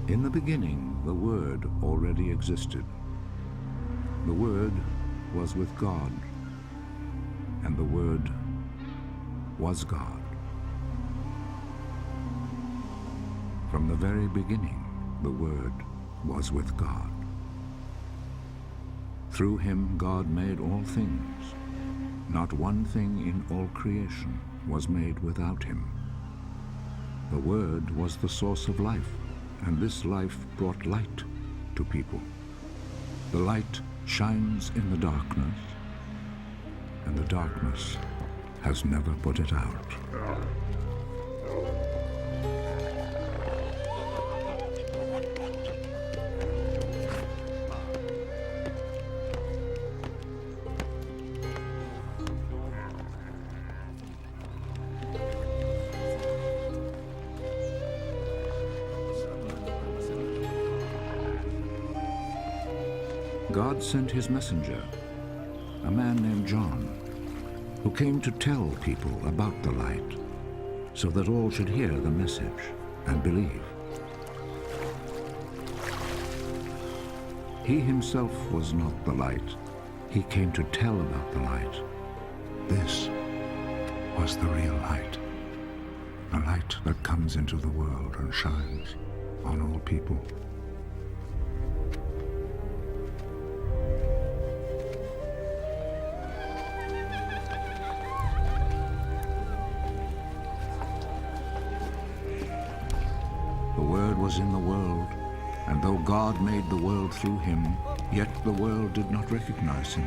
In the beginning, the Word already existed. The Word was with God, and the Word was God. From the very beginning, the Word was with God. Through him, God made all things. Not one thing in all creation was made without him. The Word was the source of life, and this life brought light to people. The light shines in the darkness, and the darkness has never put it out. God sent his messenger, a man named John, who came to tell people about the light, so that all should hear the message and believe. He himself was not the light. He came to tell about the light. This was the real light, the light that comes into the world and shines on all people. The Word was in the world, and though God made the world through him, yet the world did not recognize him.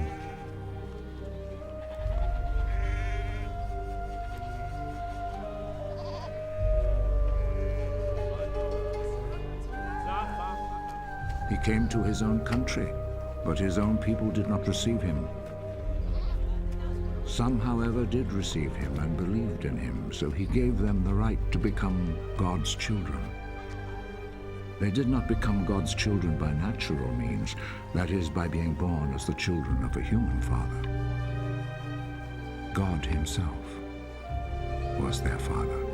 He came to his own country, but his own people did not receive him. Some, however, did receive him and believed in him, so he gave them the right to become God's children. They did not become God's children by natural means, that is, by being born as the children of a human father. God himself was their father.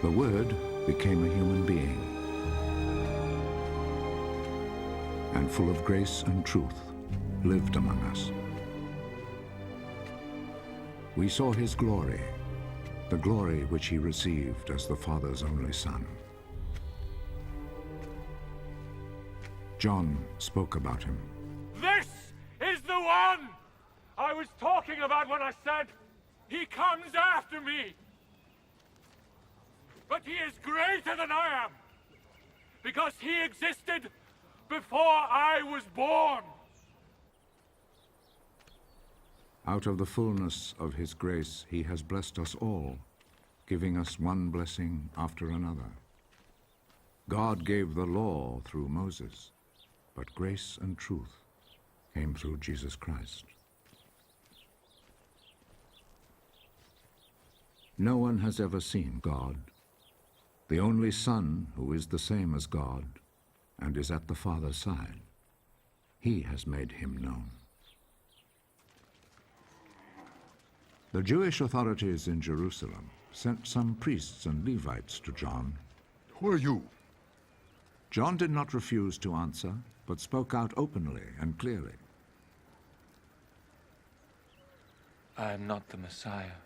The Word became a human being, and full of grace and truth, lived among us. We saw his glory, the glory which he received as the Father's only Son. John spoke about him. This is the one I was talking about when I said, he comes after me. But he is greater than I am, because he existed before I was born. Out of the fullness of his grace, he has blessed us all, giving us one blessing after another. God gave the law through Moses, but grace and truth came through Jesus Christ. No one has ever seen God. The only Son, who is the same as God and is at the Father's side, he has made him known. The Jewish authorities in Jerusalem sent some priests and Levites to John. Who are you? John did not refuse to answer, but spoke out openly and clearly. I am not the Messiah.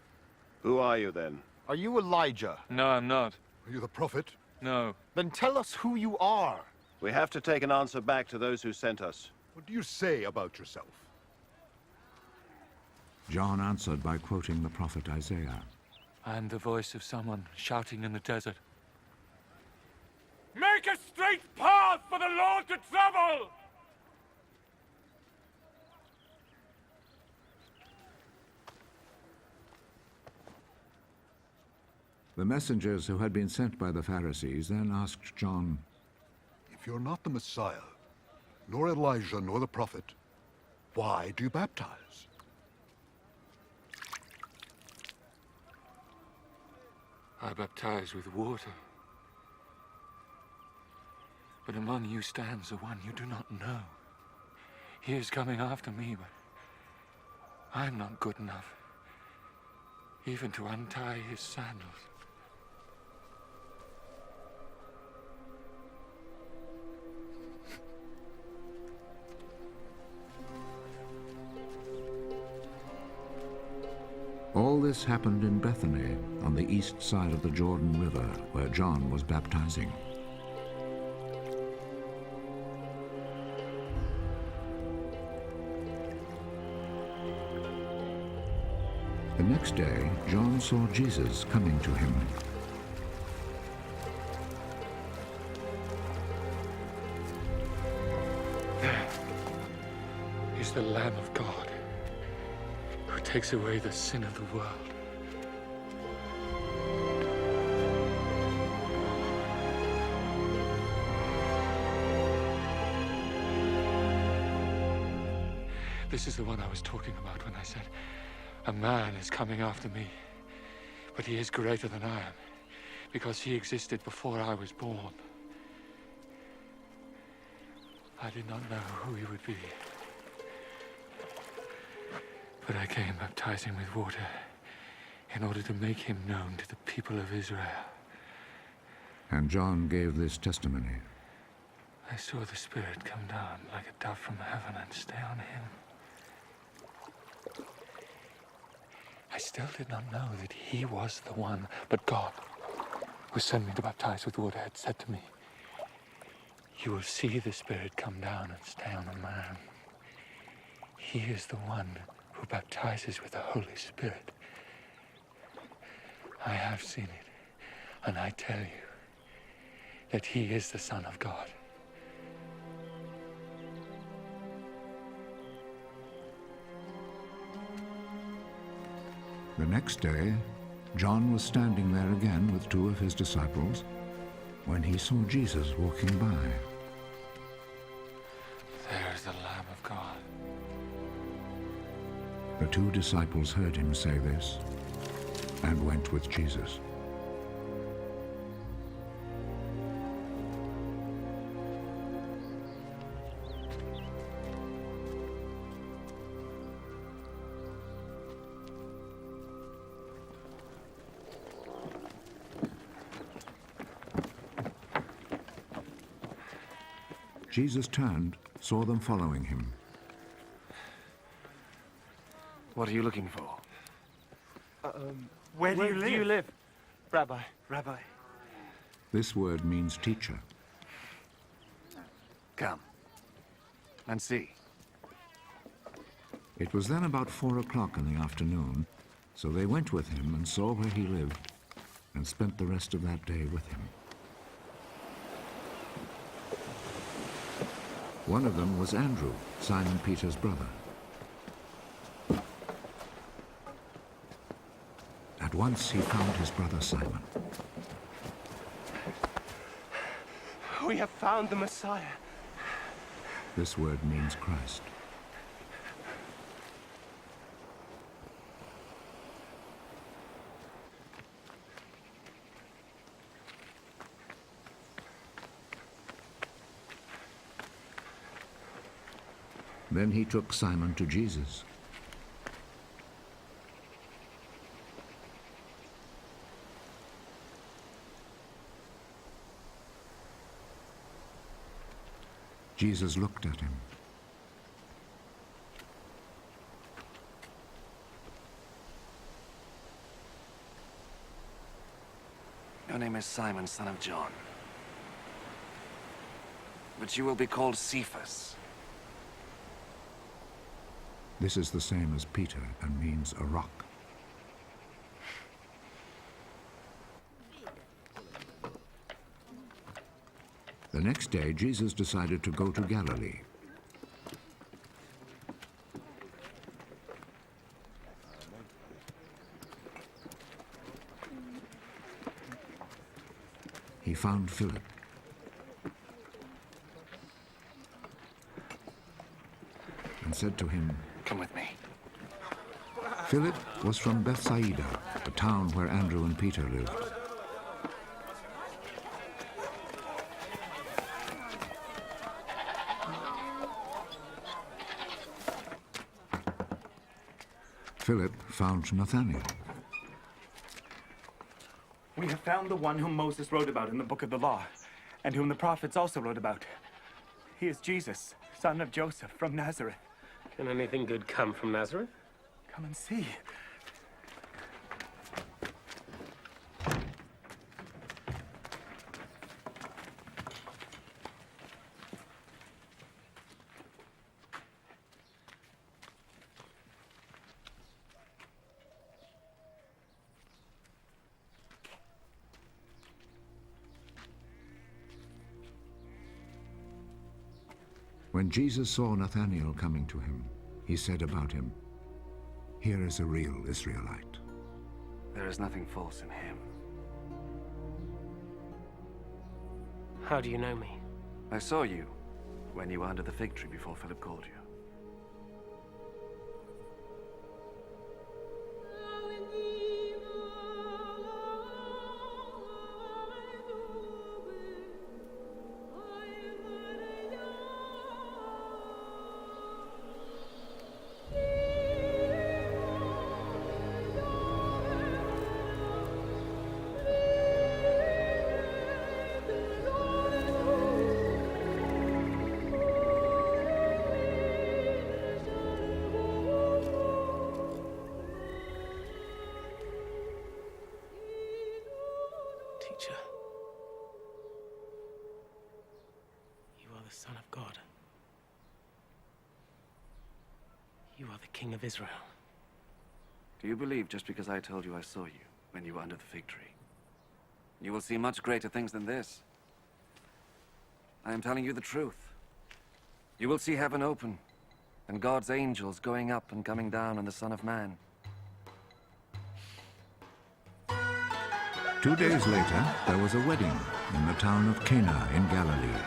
Who are you then? Are you Elijah? No, I'm not. Are you the prophet? No. Then tell us who you are. We have to take an answer back to those who sent us. What do you say about yourself? John answered by quoting the prophet Isaiah. I am the voice of someone shouting in the desert. Make a straight path for the Lord to travel! The messengers who had been sent by the Pharisees then asked John, If you're not the Messiah, nor Elijah, nor the prophet, why do you baptize? I baptize with water. But among you stands the one you do not know. He is coming after me, but I'm not good enough even to untie his sandals. All this happened in Bethany, on the east side of the Jordan River, where John was baptizing. The next day, John saw Jesus coming to him. There is the Lamb of God, who takes away the sin of the world. This is the one I was talking about when I said, a man is coming after me, but he is greater than I am, because he existed before I was born. I did not know who he would be, but I came baptizing with water in order to make him known to the people of Israel. And John gave this testimony. I saw the Spirit come down like a dove from heaven and stay on him. I still did not know that he was the one, but God, who sent me to baptize with water, had said to me, you will see the Spirit come down and stay on a man. He is the one who baptizes with the Holy Spirit. I have seen it, and I tell you that he is the Son of God. The next day, John was standing there again with two of his disciples when he saw Jesus walking by. There is the Lamb of God. The two disciples heard him say this and went with Jesus. Jesus turned, saw them following him. What are you looking for? Where do you live? Rabbi. This word means teacher. Come and see. It was then about 4 o'clock in the afternoon, so they went with him and saw where he lived and spent the rest of that day with him. One of them was Andrew, Simon Peter's brother. At once he found his brother Simon. We have found the Messiah. This word means Christ. Then he took Simon to Jesus. Jesus looked at him. Your name is Simon, son of John. But you will be called Cephas. This is the same as Peter and means a rock. The next day, Jesus decided to go to Galilee. He found Philip. And said to him, Come with me. Philip was from Bethsaida, the town where Andrew and Peter lived. Philip found Nathanael. We have found the one whom Moses wrote about in the book of the law, and whom the prophets also wrote about. He is Jesus, son of Joseph, from Nazareth. Can anything good come from Nazareth? Come and see. When Jesus saw Nathanael coming to him, he said about him, "Here is a real Israelite." There is nothing false in him. How do you know me? I saw you when you were under the fig tree before Philip called you. Teacher, you are the Son of God. You are the King of Israel. Do you believe just because I told you I saw you when you were under the fig tree? You will see much greater things than this. I am telling you the truth. You will see heaven open, and God's angels going up and coming down on the Son of Man. 2 days later, there was a wedding in the town of Cana in Galilee.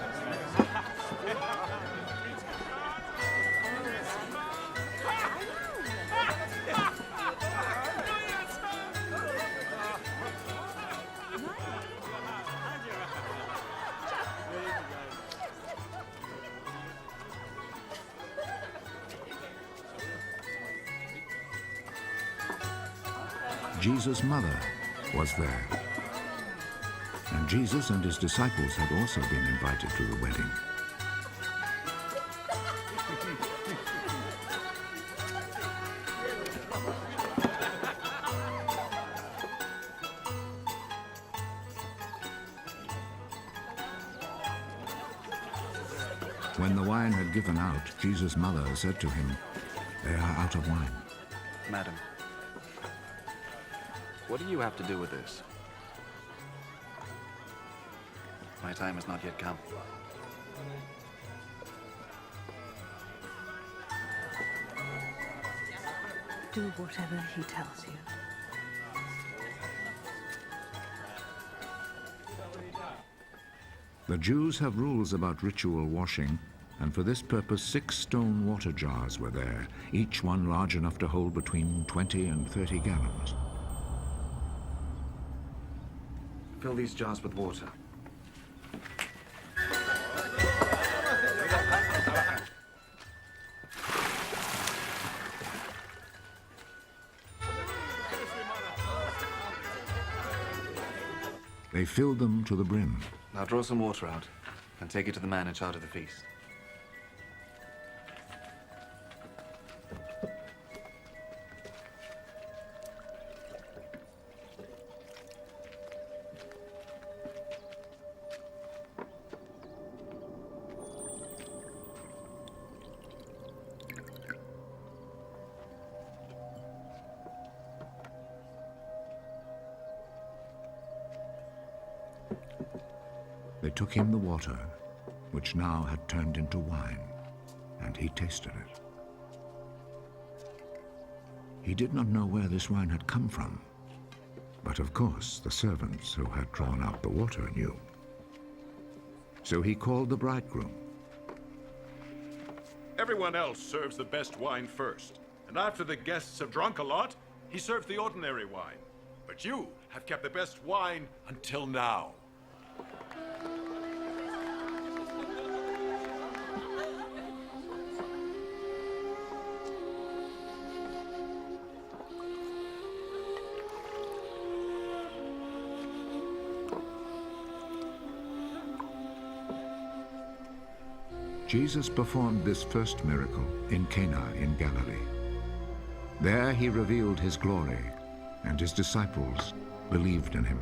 Jesus' mother was there. And Jesus and his disciples had also been invited to the wedding. When the wine had given out, Jesus' mother said to him, "They are out of wine." Madam, what do you have to do with this? My time has not yet come. Do whatever he tells you. The Jews have rules about ritual washing, and for this purpose 6 stone water jars were there, each one large enough to hold between 20 and 30 gallons. Fill these jars with water. They filled them to the brim. Now draw some water out and take it to the man in charge of the feast. They took him the water, which now had turned into wine, and he tasted it. He did not know where this wine had come from, but of course the servants who had drawn out the water knew. So he called the bridegroom. Everyone else serves the best wine first, and after the guests have drunk a lot, he serves the ordinary wine. But you have kept the best wine until now. Jesus performed this first miracle in Cana in Galilee. There he revealed his glory, and his disciples believed in him.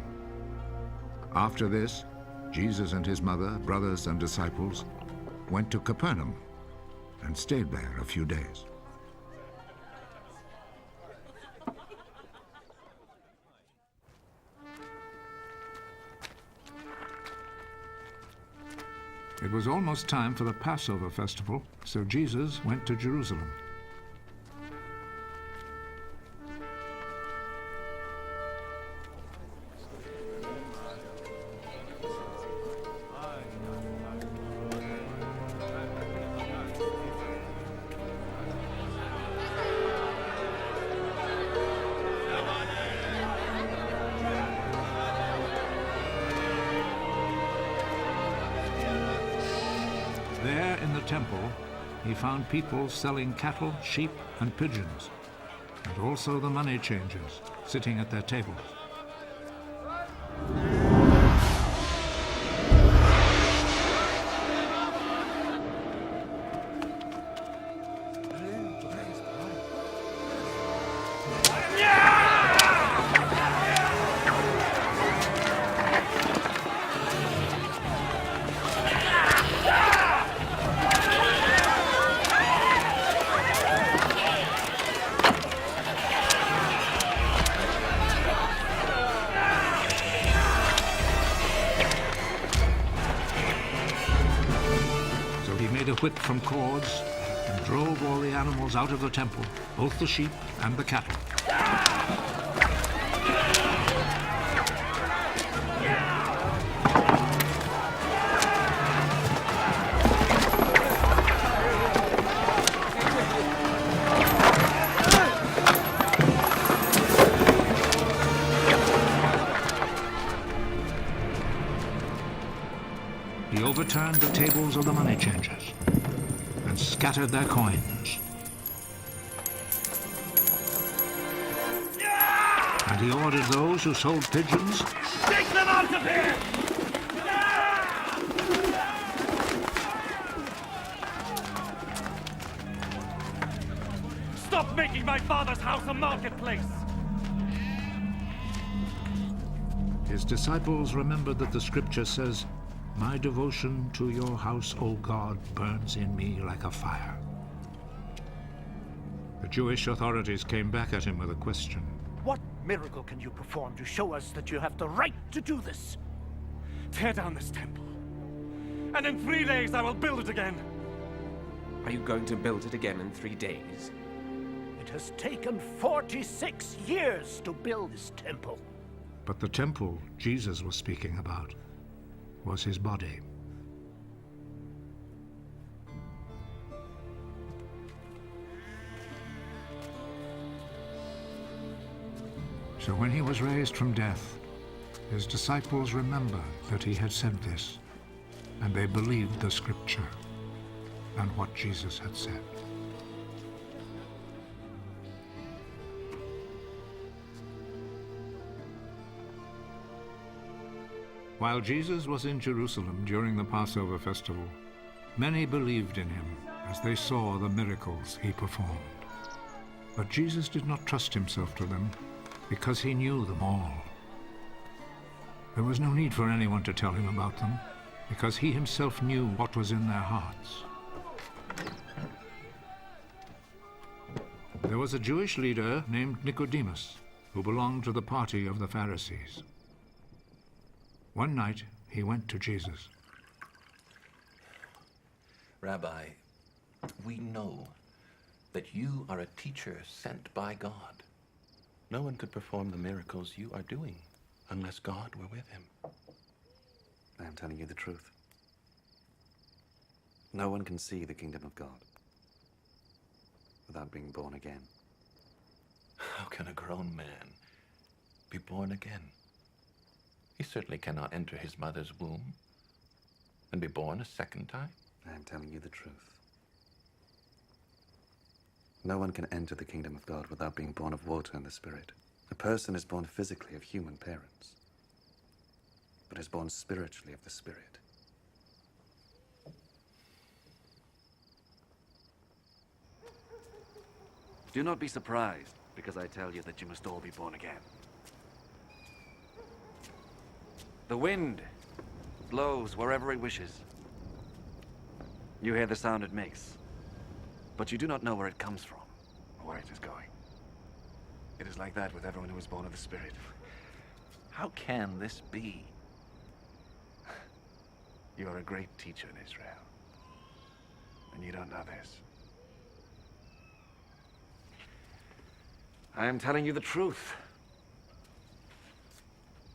After this, Jesus and his mother, brothers, and disciples went to Capernaum and stayed there a few days. It was almost time for the Passover festival, so Jesus went to Jerusalem. There in the temple, he found people selling cattle, sheep, and pigeons, and also the money changers sitting at their tables. A whip from cords and drove all the animals out of the temple, both the sheep and the cattle. He overturned the tables of the money changers and scattered their coins. And he ordered those who sold pigeons, Take them out of here! Stop making my father's house a marketplace! his disciples remembered that the scripture says, "My devotion to your house, O God, burns in me like a fire." The Jewish authorities came back at him with a question. What miracle can you perform to show us that you have the right to do this? Tear down this temple, and in 3 days I will build it again. Are you going to build it again in 3 days? It has taken 46 years to build this temple. But the temple Jesus was speaking about was his body. So when he was raised from death, his disciples remembered that he had said this, and they believed the scripture and what Jesus had said. While Jesus was in Jerusalem during the Passover festival, many believed in him as they saw the miracles he performed. But Jesus did not trust himself to them because he knew them all. There was no need for anyone to tell him about them because he himself knew what was in their hearts. There was a Jewish leader named Nicodemus who belonged to the party of the Pharisees. One night, he went to Jesus. Rabbi, we know that you are a teacher sent by God. No one could perform the miracles you are doing unless God were with him. I am telling you the truth. No one can see the kingdom of God without being born again. How can a grown man be born again? He certainly cannot enter his mother's womb and be born a second time. I am telling you the truth. No one can enter the kingdom of God without being born of water and the Spirit. A person is born physically of human parents, but is born spiritually of the Spirit. Do not be surprised because I tell you that you must all be born again. The wind blows wherever it wishes. You hear the sound it makes, but you do not know where it comes from or where it is going. It is like that with everyone who is born of the Spirit. How can this be? You are a great teacher in Israel. And you don't know this. I am telling you the truth.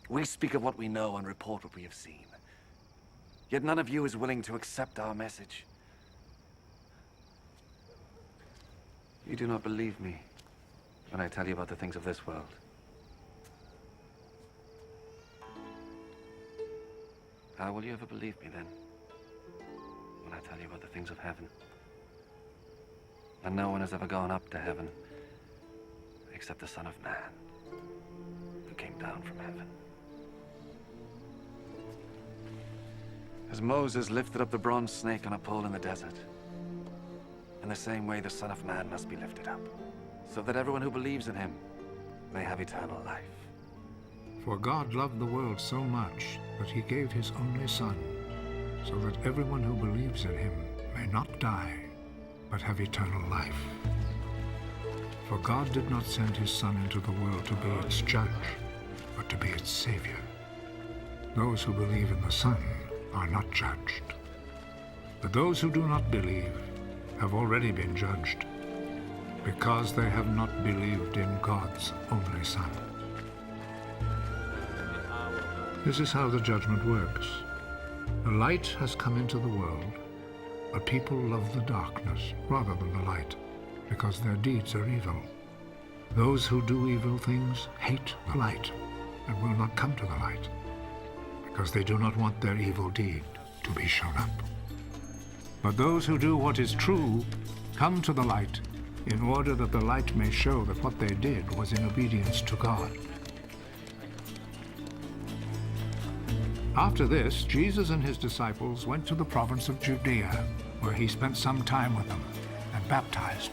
We speak of what we know and report what we have seen. Yet none of you is willing to accept our message. You do not believe me when I tell you about the things of this world. How will you ever believe me then, when I tell you about the things of heaven? And no one has ever gone up to heaven except the Son of Man, who came down from heaven. As Moses lifted up the bronze snake on a pole in the desert, in the same way the Son of Man must be lifted up, so that everyone who believes in him may have eternal life. For God loved the world so much that he gave his only Son, so that everyone who believes in him may not die, but have eternal life. For God did not send his Son into the world to be its judge, but to be its Savior. Those who believe in the Son are not judged. But those who do not believe have already been judged, because they have not believed in God's only Son. This is how the judgment works. The light has come into the world, but people love the darkness rather than the light, because their deeds are evil. Those who do evil things hate the light and will not come to the light, because they do not want their evil deed to be shown up. But those who do what is true come to the light, in order that the light may show that what they did was in obedience to God. After this, Jesus and his disciples went to the province of Judea, where he spent some time with them and baptized.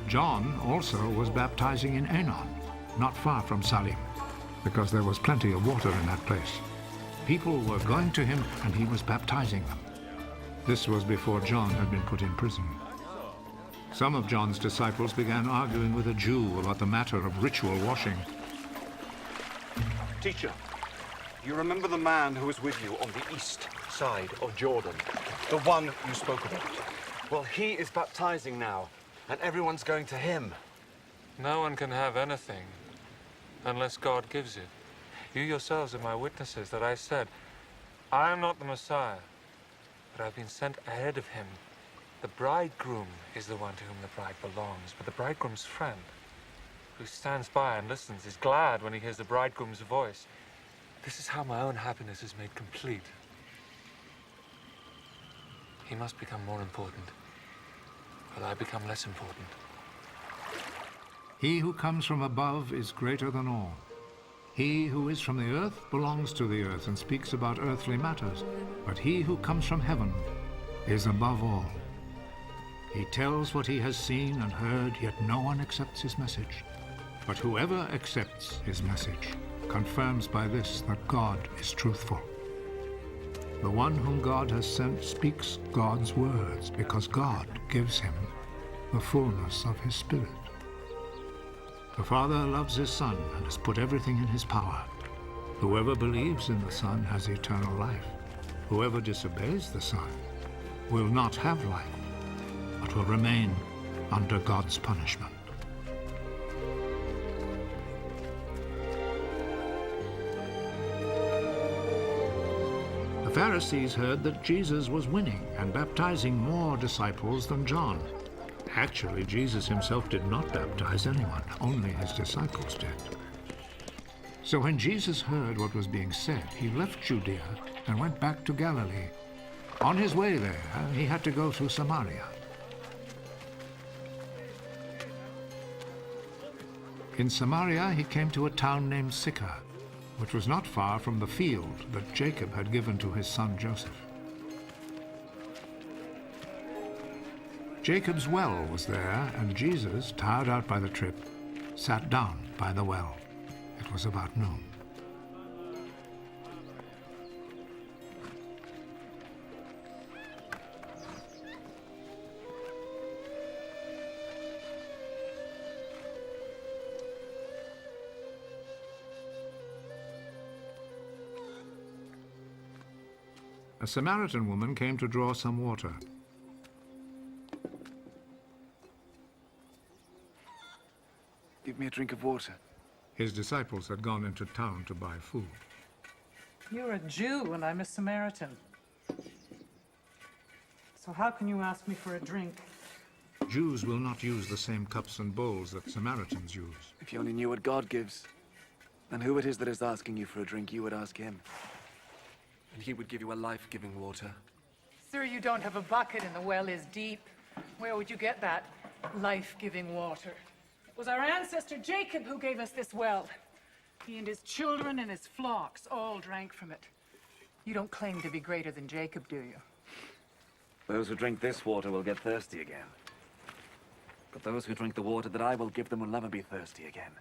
John also was baptizing in Aenon, not far from Salim, because there was plenty of water in that place. People were going to him, and he was baptizing them. This was before John had been put in prison. Some of John's disciples began arguing with a Jew about the matter of ritual washing. Teacher, you remember the man who was with you on the east side of Jordan? The one you spoke about? Well, he is baptizing now, and everyone's going to him. No one can have anything unless God gives it. You yourselves are my witnesses that I said, I am not the Messiah, but I've been sent ahead of him. The bridegroom is the one to whom the bride belongs, but the bridegroom's friend, who stands by and listens, is glad when he hears the bridegroom's voice. This is how my own happiness is made complete. He must become more important, while I become less important. He who comes from above is greater than all. He who is from the earth belongs to the earth and speaks about earthly matters, but he who comes from heaven is above all. He tells what he has seen and heard, yet no one accepts his message. But whoever accepts his message confirms by this that God is truthful. The one whom God has sent speaks God's words, because God gives him the fullness of his Spirit. The Father loves his Son and has put everything in his power. Whoever believes in the Son has eternal life. Whoever disobeys the Son will not have life, but will remain under God's punishment. The Pharisees heard that Jesus was winning and baptizing more disciples than John. Actually, Jesus himself did not baptize anyone, only his disciples did. So when Jesus heard what was being said, he left Judea and went back to Galilee. On his way there, he had to go through Samaria. In Samaria, he came to a town named Sychar, which was not far from the field that Jacob had given to his son Joseph. Jacob's well was there, and Jesus, tired out by the trip, sat down by the well. It was about noon. a Samaritan woman came to draw some water. Give me a drink of water. His disciples had gone into town to buy food. You're a Jew and I'm a Samaritan. So how can you ask me for a drink? Jews will not use the same cups and bowls that Samaritans use. If you only knew what God gives, then who it is that is asking you for a drink, you would ask him. And he would give you a life-giving water. Sir, you don't have a bucket and the well is deep. Where would you get that life-giving water? It was our ancestor Jacob who gave us this well. He and his children and his flocks all drank from it. You don't claim to be greater than Jacob, do you? Those who drink this water will get thirsty again. But those who drink the water that I will give them will never be thirsty again.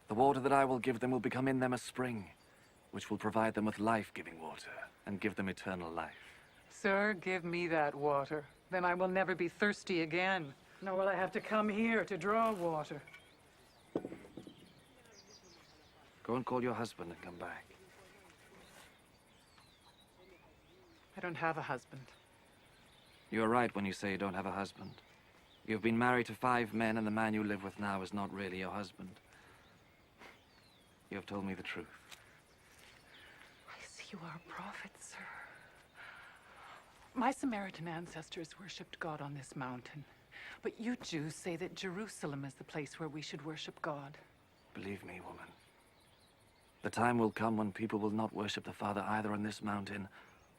The water that I will give them will become in them a spring, which will provide them with life-giving water and give them eternal life. Sir, give me that water. Then I will never be thirsty again. Nor will I have to come here to draw water. Go and call your husband and come back. I don't have a husband. You're right when you say you don't have a husband. You've been married to 5 men, and the man you live with now is not really your husband. You have told me the truth. I see you are a prophet, sir. My Samaritan ancestors worshipped God on this mountain. But you Jews say that Jerusalem is the place where we should worship God. Believe me, woman. The time will come when people will not worship the Father either on this mountain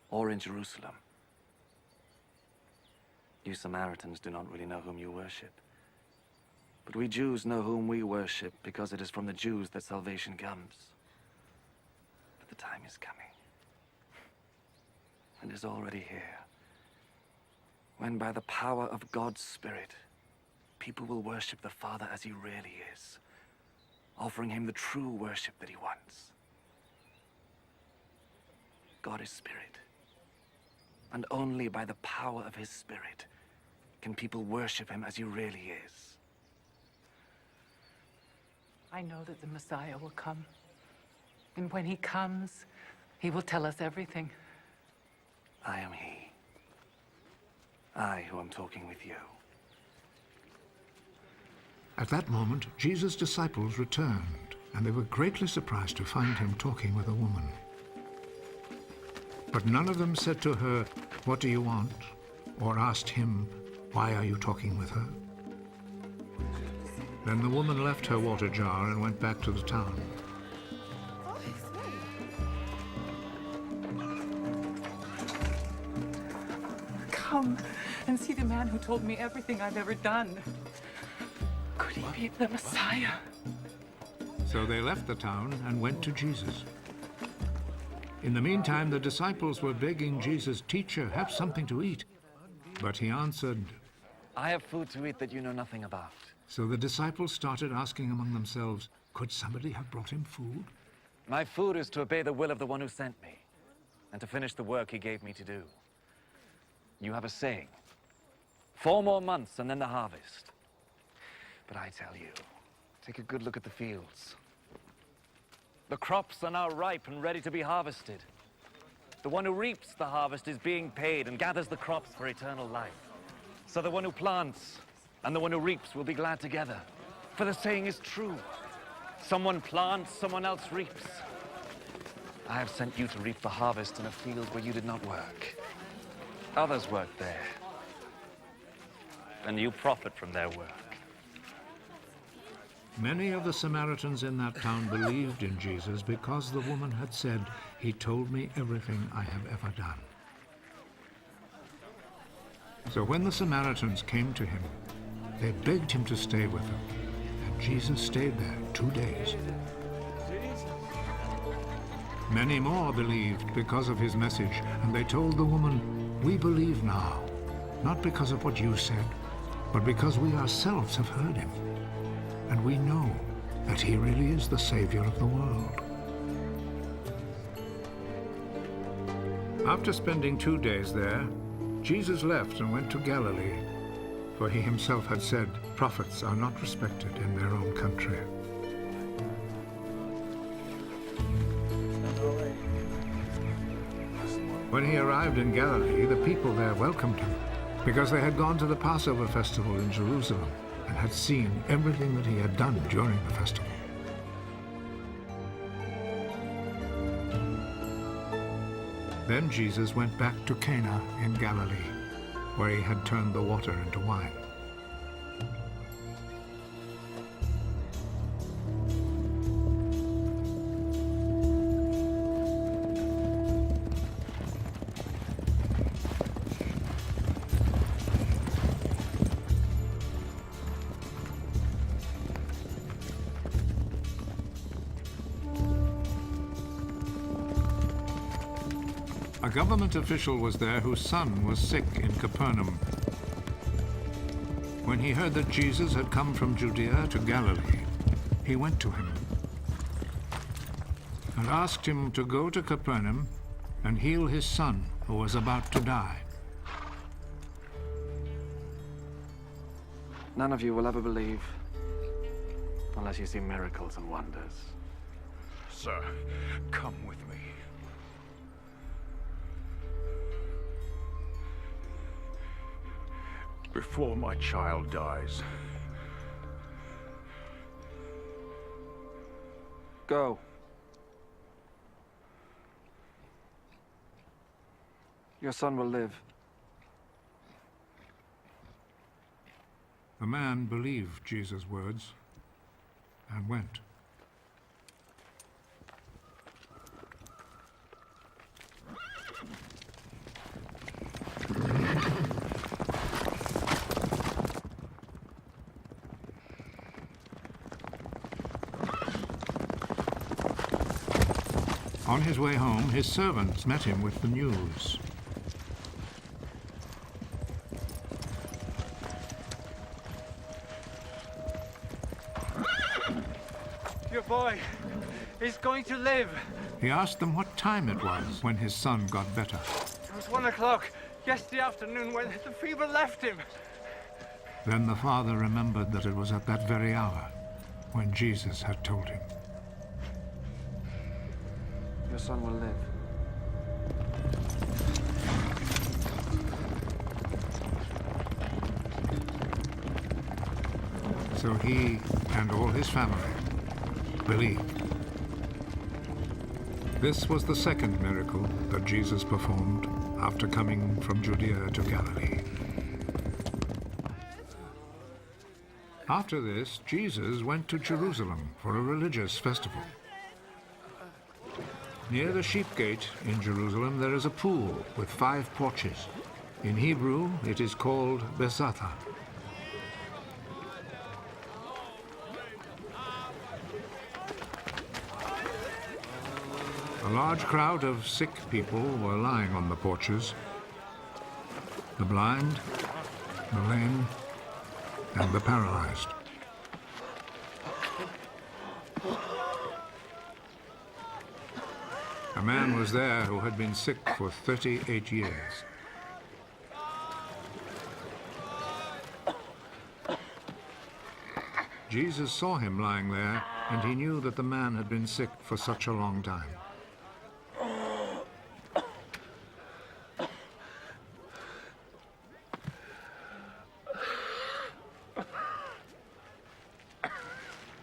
or in Jerusalem. You Samaritans do not really know whom you worship. But we Jews know whom we worship because it is from the Jews that salvation comes. But the time is coming. And is already here. When by the power of God's Spirit, people will worship the Father as he really is, offering him the true worship that he wants. God is Spirit. And only by the power of his Spirit can people worship him as he really is. I know that the Messiah will come. And when he comes, he will tell us everything. I am he. I who am talking with you. At that moment, Jesus' disciples returned, and they were greatly surprised to find him talking with a woman. But none of them said to her, "What do you want?" or asked him, "Why are you talking with her?" Then the woman left her water jar and went back to the town. Come and see the man who told me everything I've ever done. Could he be the Messiah? So they left the town and went to Jesus. In the meantime, the disciples were begging Jesus, "Teacher, have something to eat." But he answered, I have food to eat that you know nothing about. So the disciples started asking among themselves, could somebody have brought him food? My food is to obey the will of the one who sent me, and to finish the work he gave me to do. You have a saying, 4 more months and then the harvest. But I tell you, take a good look at the fields. The crops are now ripe and ready to be harvested. The one who reaps the harvest is being paid and gathers the crops for eternal life. So the one who plants and the one who reaps will be glad together. For the saying is true. Someone plants, someone else reaps. I have sent you to reap the harvest in a field where you did not work. Others work there, and you profit from their work. Many of the Samaritans in that town believed in Jesus because the woman had said, "He told me everything I have ever done." So when the Samaritans came to him, they begged him to stay with them, and Jesus stayed there 2 days. Many more believed because of his message, and they told the woman, "We believe now, not because of what you said, but because we ourselves have heard him, and we know that he really is the Savior of the world." After spending 2 days there, Jesus left and went to Galilee, for he himself had said, "Prophets are not respected in their own country." When he arrived in Galilee, the people there welcomed him, because they had gone to the Passover festival in Jerusalem and had seen everything that he had done during the festival. Then Jesus went back to Cana in Galilee, where he had turned the water into wine. A government official was there whose son was sick in Capernaum. When he heard that Jesus had come from Judea to Galilee, he went to him and asked him to go to Capernaum and heal his son, who was about to die. None of you will ever believe unless you see miracles and wonders. Sir, come with me. Before my child dies. Go. Your son will live. The man believed Jesus' words and went. On his way home, his servants met him with the news. Your boy is going to live. He asked them what time it was when his son got better. It was 1 o'clock yesterday afternoon when the fever left him. Then the father remembered that it was at that very hour when Jesus had told him. Your son will live. So he and all his family believed. This was the second miracle that Jesus performed after coming from Judea to Galilee. After this, Jesus went to Jerusalem for a religious festival. Near the sheep gate in Jerusalem there is a pool with 5 porches. In Hebrew it is called Besatha. A large crowd of sick people were lying on the porches. The blind, the lame, and the paralyzed. A man was there who had been sick for 38 years. Jesus saw him lying there, and he knew that the man had been sick for such a long time.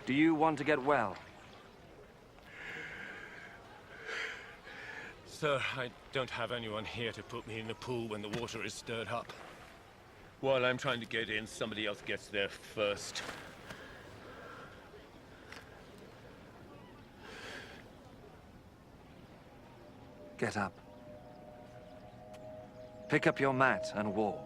Do you want to get well? Sir, I don't have anyone here to put me in the pool when the water is stirred up. While I'm trying to get in, somebody else gets there first. Get up. Pick up your mat and walk.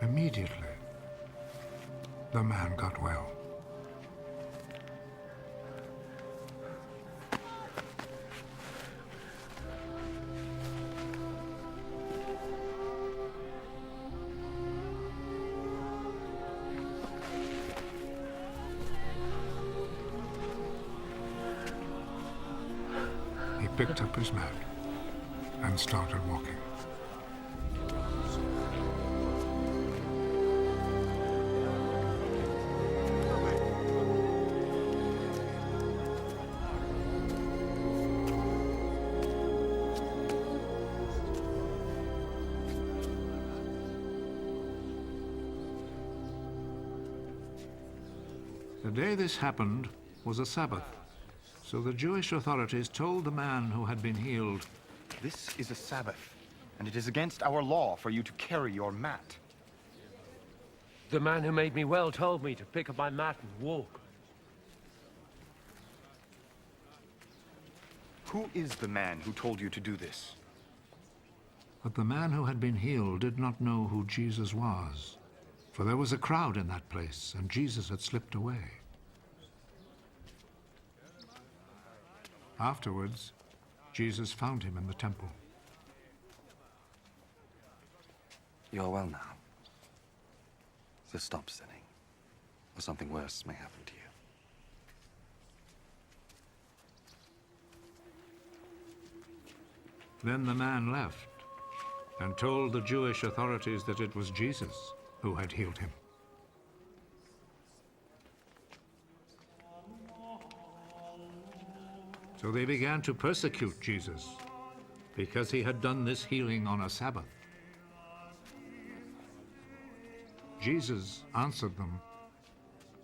Immediately, the man got well. picked up his mat and started walking. The day this happened was a Sabbath, so the Jewish authorities told the man who had been healed, This is a Sabbath, and it is against our law for you to carry your mat. The man who made me well told me to pick up my mat and walk. Who is the man who told you to do this? But the man who had been healed did not know who Jesus was, for there was a crowd in that place, and Jesus had slipped away. Afterwards, Jesus found him in the temple. You're well now. So stop sinning, or something worse may happen to you. Then the man left and told the Jewish authorities that it was Jesus who had healed him. So they began to persecute Jesus because he had done this healing on a Sabbath. Jesus answered them,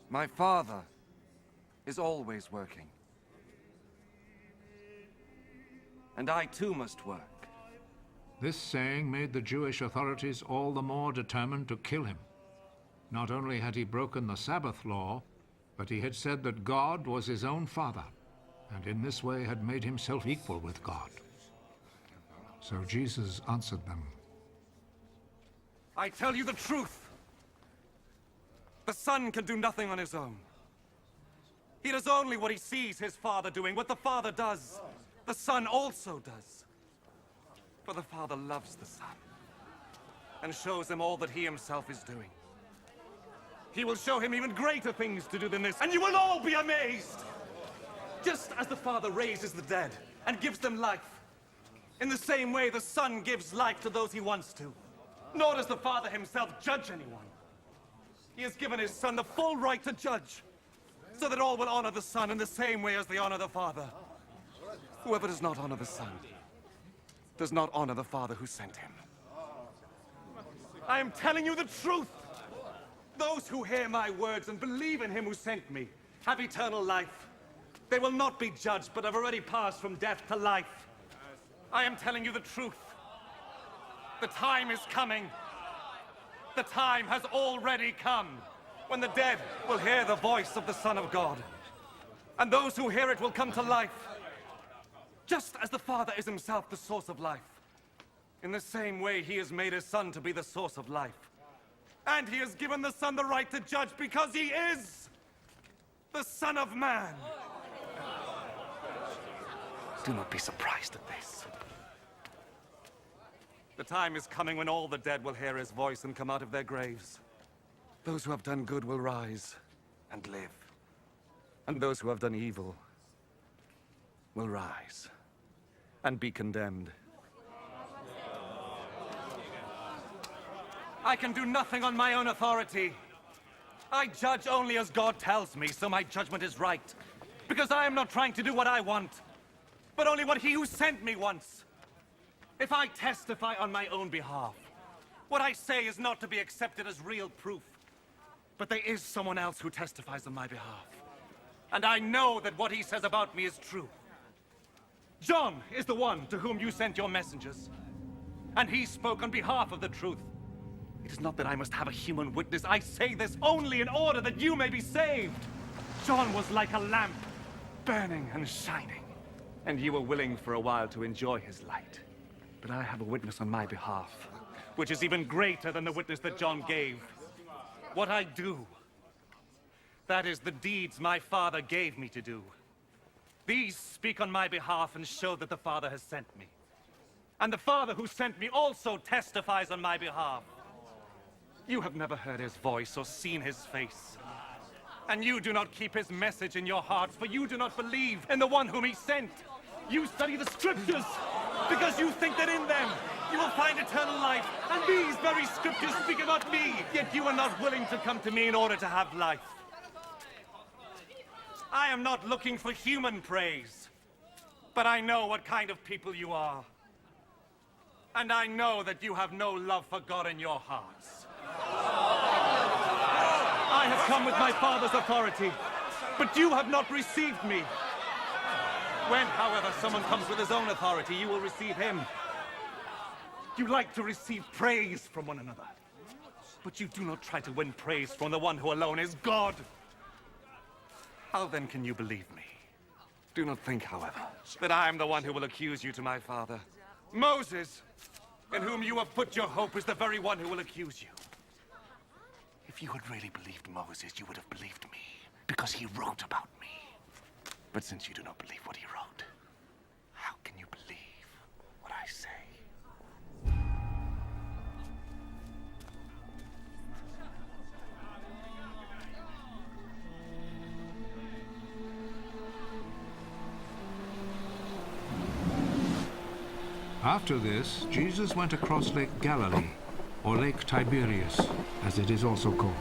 My Father is always working. And I too must work. This saying made the Jewish authorities all the more determined to kill him. Not only had he broken the Sabbath law, but he had said that God was his own Father, and in this way had made himself equal with God. So Jesus answered them, I tell you the truth. The Son can do nothing on his own. He does only what he sees his Father doing. What the Father does, the Son also does. For the Father loves the Son and shows him all that he himself is doing. He will show him even greater things to do than this, and you will all be amazed! Just as the Father raises the dead and gives them life, in the same way the Son gives life to those he wants to. Nor does the Father himself judge anyone. He has given his Son the full right to judge, so that all will honor the Son in the same way as they honor the Father. Whoever does not honor the Son does not honor the Father who sent him. I am telling you the truth. Those who hear my words and believe in him who sent me have eternal life. They will not be judged, but have already passed from death to life. I am telling you the truth. The time is coming. The time has already come when the dead will hear the voice of the Son of God. And those who hear it will come to life. Just as the Father is himself the source of life. In the same way, he has made his Son to be the source of life. And he has given the Son the right to judge because he is the Son of Man. Do not be surprised at this. The time is coming when all the dead will hear his voice and come out of their graves. Those who have done good will rise and live. And those who have done evil will rise and be condemned. I can do nothing on my own authority. I judge only as God tells me, so my judgment is right. Because I am not trying to do what I want, but only what he who sent me wants. If I testify on my own behalf, what I say is not to be accepted as real proof. But there is someone else who testifies on my behalf. And I know that what he says about me is true. John is the one to whom you sent your messengers. And he spoke on behalf of the truth. It is not that I must have a human witness. I say this only in order that you may be saved. John was like a lamp, burning and shining. And you were willing for a while to enjoy his light. But I have a witness on my behalf, which is even greater than the witness that John gave. What I do, that is the deeds my Father gave me to do. These speak on my behalf and show that the Father has sent me. And the Father who sent me also testifies on my behalf. You have never heard his voice or seen his face. And you do not keep his message in your hearts, for you do not believe in the one whom he sent. You study the scriptures because you think that in them you will find eternal life. And these very scriptures speak about me, yet you are not willing to come to me in order to have life. I am not looking for human praise, but I know what kind of people you are. And I know that you have no love for God in your hearts. I have come with my Father's authority, but you have not received me. When, however, someone comes with his own authority, you will receive him. You like to receive praise from one another, but you do not try to win praise from the one who alone is God. How then can you believe me? Do not think, however, that I am the one who will accuse you to my father. Moses, in whom you have put your hope, is the very one who will accuse you. If you had really believed Moses, you would have believed me, because he wrote about me. But since you do not believe what he wrote, how can you believe what I say? After this, Jesus went across Lake Galilee, or Lake Tiberias, as it is also called.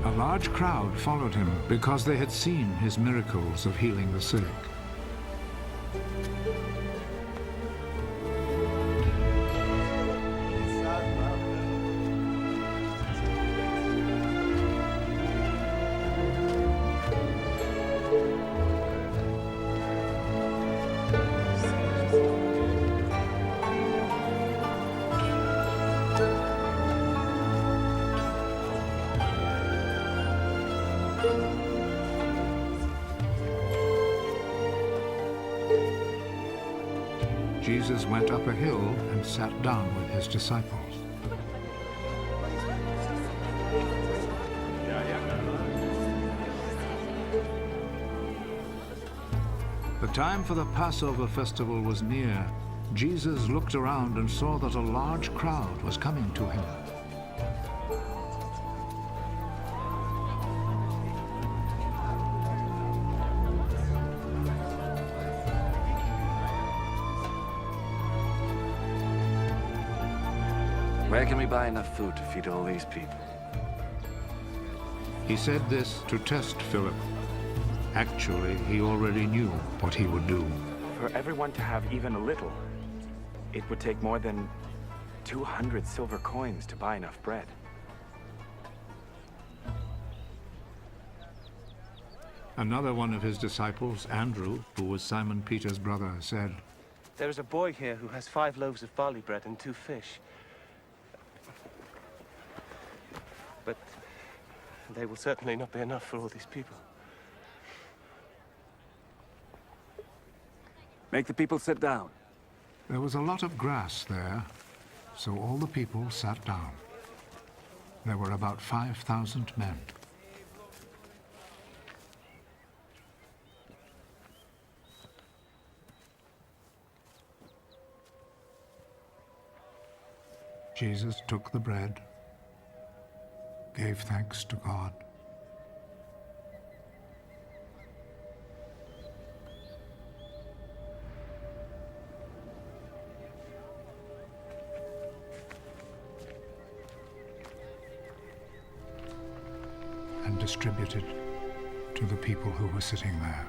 A large crowd followed him because they had seen his miracles of healing the sick. Jesus went up a hill and sat down with his disciples. The time for the Passover festival was near. Jesus looked around and saw that a large crowd was coming to him. Where can we buy enough food to feed all these people? He said this to test Philip. Actually, he already knew what he would do. For everyone to have even a little, it would take more than 200 silver coins to buy enough bread. Another one of his disciples, Andrew, who was Simon Peter's brother, said, "There is a boy here who has 5 loaves of barley bread and 2 fish. But they will certainly not be enough for all these people." Make the people sit down. There was a lot of grass there, so all the people sat down. There were about 5,000 men. Jesus took the bread, gave thanks to God, and distributed to the people who were sitting there.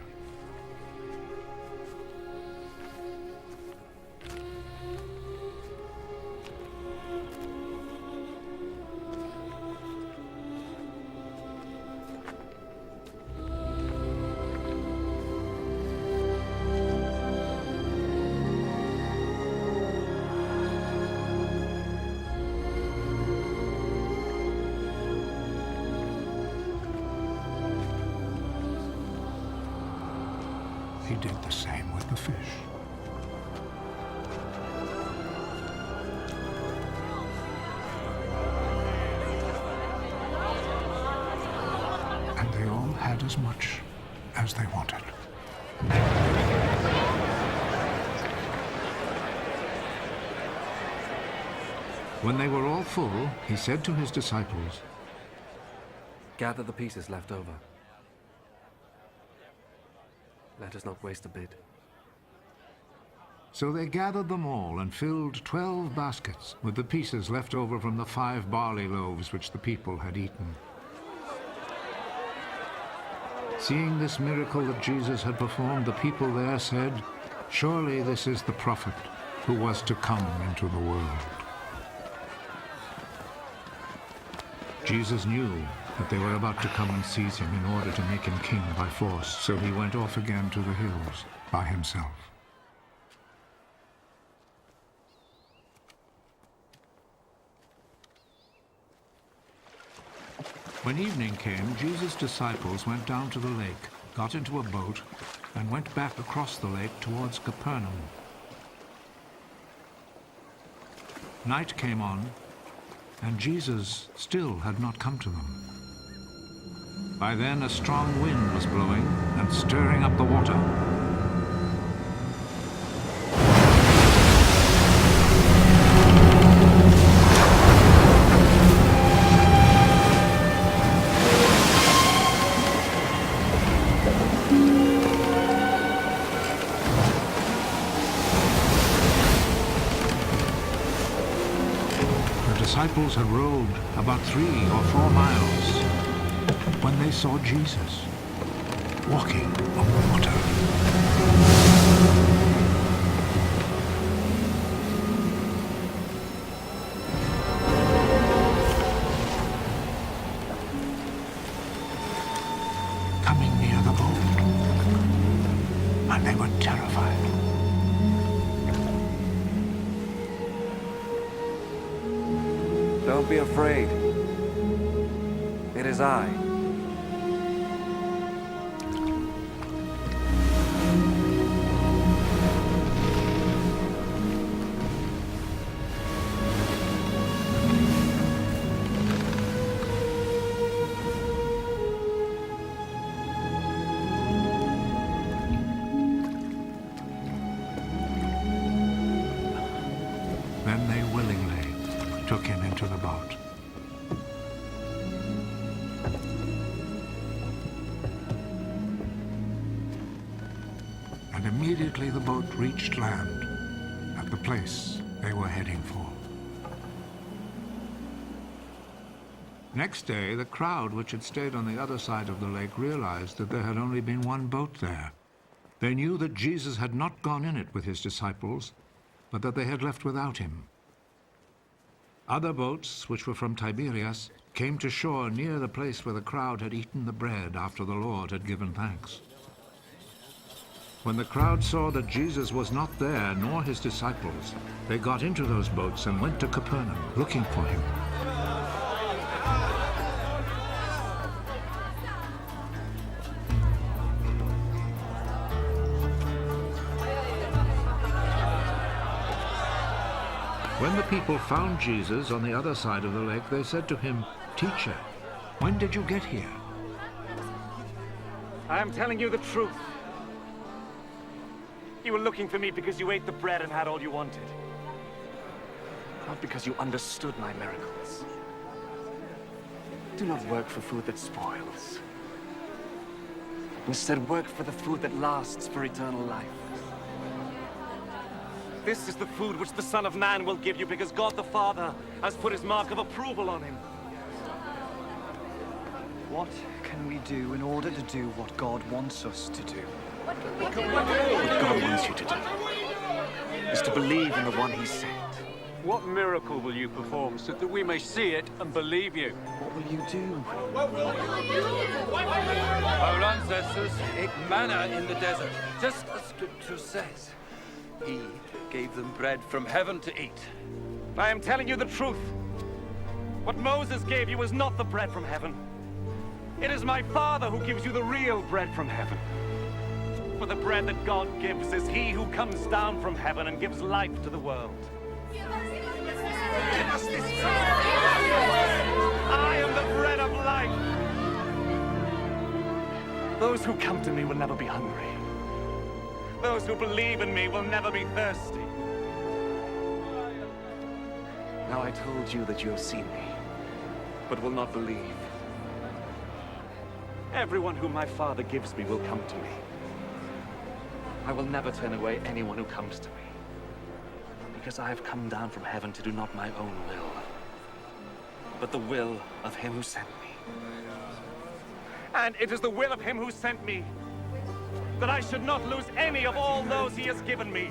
He did the same with the fish. And they all had as much as they wanted. When they were all full, he said to his disciples, Gather the pieces left over. Let us not waste a bit. So they gathered them all and filled 12 baskets with the pieces left over from the 5 barley loaves which the people had eaten. Seeing this miracle that Jesus had performed, the people there said, Surely this is the prophet who was to come into the world. Jesus knew that they were about to come and seize him in order to make him king by force, so he went off again to the hills by himself. When evening came, Jesus' disciples went down to the lake, got into a boat, and went back across the lake towards Capernaum. Night came on, and Jesus still had not come to them. By then a strong wind was blowing and stirring up the water. The disciples had rowed about 3 or 4 miles when they saw Jesus walking on the water. Coming near the boat, and they were terrified. Don't be afraid. It is I. Then they willingly took him into the boat. And immediately the boat reached land at the place they were heading for. Next day, the crowd which had stayed on the other side of the lake realized that there had only been one boat there. They knew that Jesus had not gone in it with his disciples, but that they had left without him. Other boats, which were from Tiberias, came to shore near the place where the crowd had eaten the bread after the Lord had given thanks. When the crowd saw that Jesus was not there, nor his disciples, they got into those boats and went to Capernaum, looking for him. When the people found Jesus on the other side of the lake, they said to him, Teacher, when did you get here? I am telling you the truth. You were looking for me because you ate the bread and had all you wanted. Not because you understood my miracles. Do not work for food that spoils. Instead, work for the food that lasts for eternal life. This is the food which the Son of Man will give you because God the Father has put his mark of approval on him. What can we do in order to do what God wants us to do? What God wants you to do is to believe in the one he sent. What miracle will you perform so that we may see it and believe you? What will you do? Our ancestors ate manna in the desert, just as Scripture says. He gave them bread from heaven to eat. I am telling you the truth. What Moses gave you was not the bread from heaven. It is my Father who gives you the real bread from heaven. For the bread that God gives is he who comes down from heaven and gives life to the world. I am the bread of life. Those who come to me will never be hungry. Those who believe in me will never be thirsty. Now I told you that you have seen me, but will not believe. Everyone whom my Father gives me will come to me. I will never turn away anyone who comes to me, because I have come down from heaven to do not my own will, but the will of him who sent me. And it is the will of him who sent me that I should not lose any of all those he has given me,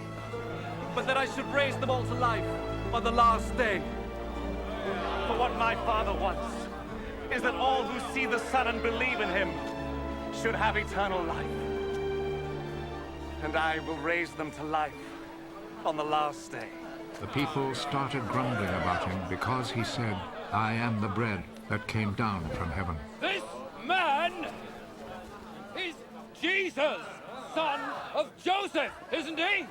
but that I should raise them all to life on the last day. For what my Father wants is that all who see the Son and believe in him should have eternal life. And I will raise them to life on the last day. The people started grumbling about him because he said, "I am the bread that came down from heaven." This man is Jesus, son of Joseph, isn't he?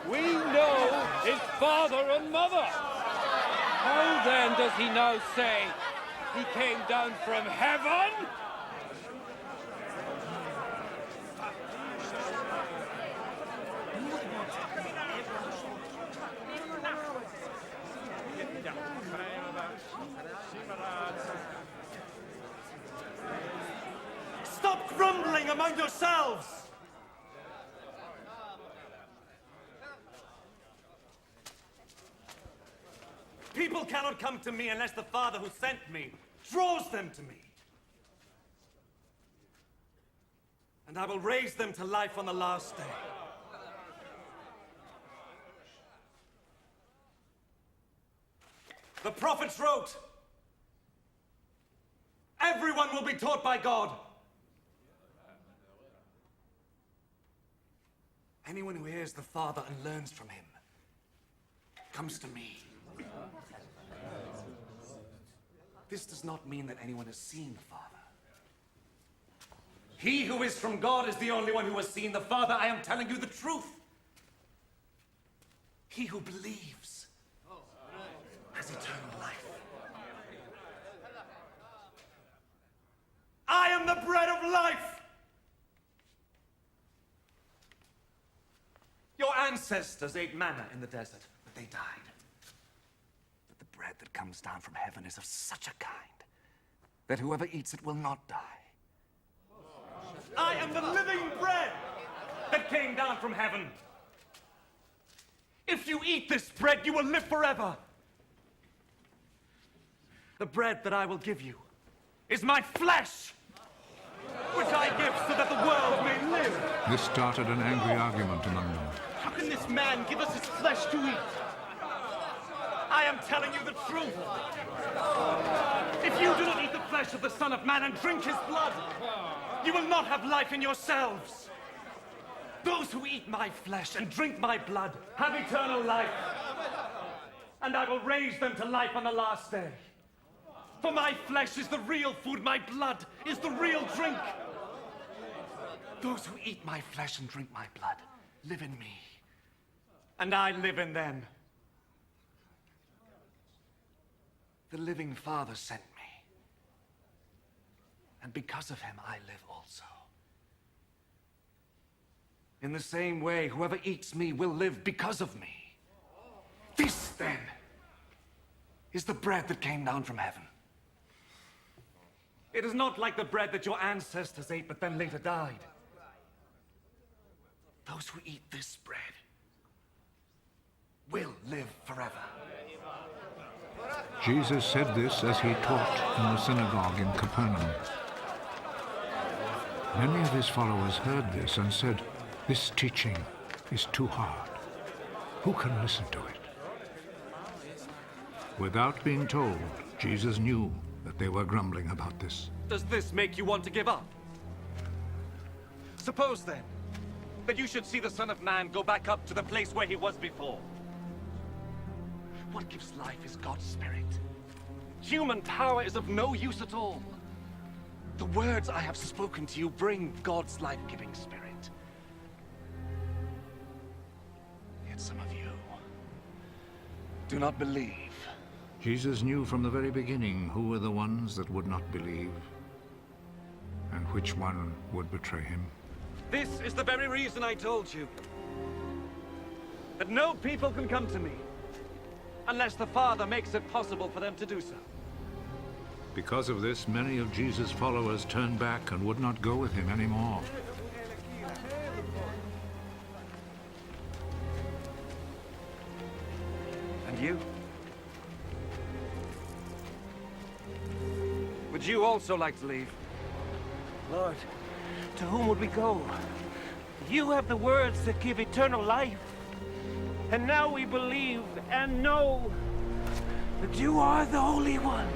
We know his father and mother. How then does he now say he came down from heaven? Stop grumbling among yourselves! People cannot come to me unless the Father who sent me draws them to me. And I will raise them to life on the last day. The prophets wrote, "Everyone will be taught by God." Anyone who hears the Father and learns from him comes to me. This does not mean that anyone has seen the Father. He who is from God is the only one who has seen the Father. I am telling you the truth. He who believes has eternal life. I am the bread of life. Your ancestors ate manna in the desert, but they died. But the bread that comes down from heaven is of such a kind that whoever eats it will not die. I am the living bread that came down from heaven. If you eat this bread, you will live forever. The bread that I will give you is my flesh, which I give so that the world may live. This started an angry argument among them. How can this man give us his flesh to eat? I am telling you the truth. If you do not eat the flesh of the Son of Man and drink his blood, you will not have life in yourselves. Those who eat my flesh and drink my blood have eternal life, and I will raise them to life on the last day. For my flesh is the real food, my blood is the real drink. Those who eat my flesh and drink my blood live in me, and I live in them. The living Father sent me, and because of him I live also. In the same way, whoever eats me will live because of me. This, then, is the bread that came down from heaven. It is not like the bread that your ancestors ate but then later died. Those who eat this bread will live forever. Jesus said this as he taught in the synagogue in Capernaum. Many of his followers heard this and said, "This teaching is too hard. Who can listen to it?" Without being told, Jesus knew that they were grumbling about this. Does this make you want to give up? Suppose, then, that you should see the Son of Man go back up to the place where he was before. What gives life is God's Spirit. Human power is of no use at all. The words I have spoken to you bring God's life-giving Spirit. Yet some of you do not believe. Jesus knew from the very beginning who were the ones that would not believe, and which one would betray him. This is the very reason I told you that no people can come to me unless the Father makes it possible for them to do so. Because of this, many of Jesus' followers turned back and would not go with him anymore. And you? Would you also like to leave? Lord, to whom would we go? You have the words that give eternal life. And now we believe and know that you are the Holy One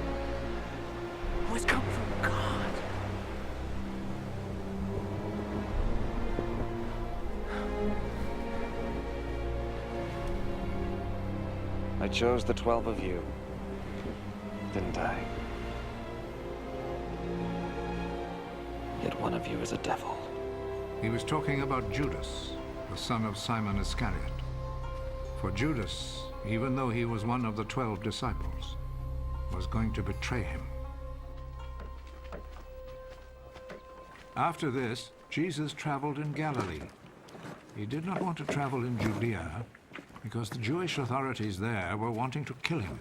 who has come from God. I chose the 12 of you, didn't I? Yet one of you is a devil. He was talking about Judas, the son of Simon Iscariot. For Judas, even though he was one of the 12 disciples, was going to betray him. After this, Jesus traveled in Galilee. He did not want to travel in Judea because the Jewish authorities there were wanting to kill him.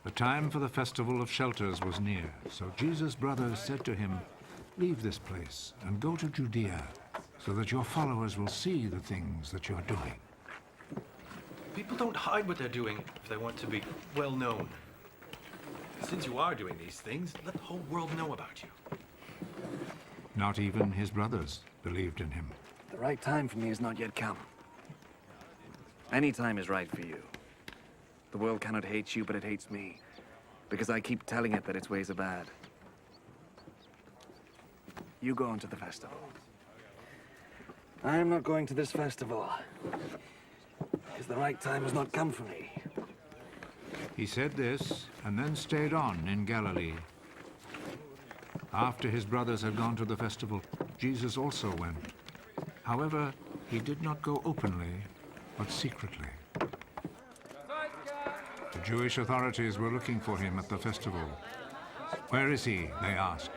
The time for the Festival of Shelters was near, so Jesus' brothers said to him, "Leave this place and go to Judea, so that your followers will see the things that you are doing." People don't hide what they're doing if they want to be well known. Since you are doing these things, let the whole world know about you. Not even his brothers believed in him. The right time for me has not yet come. Any time is right for you. The world cannot hate you, but it hates me, because I keep telling it that its ways are bad. You go on to the festival. I am not going to this festival, because the right time has not come for me. He said this and then stayed on in Galilee. After his brothers had gone to the festival, Jesus also went. However, he did not go openly, but secretly. The Jewish authorities were looking for him at the festival. "Where is he?" they asked.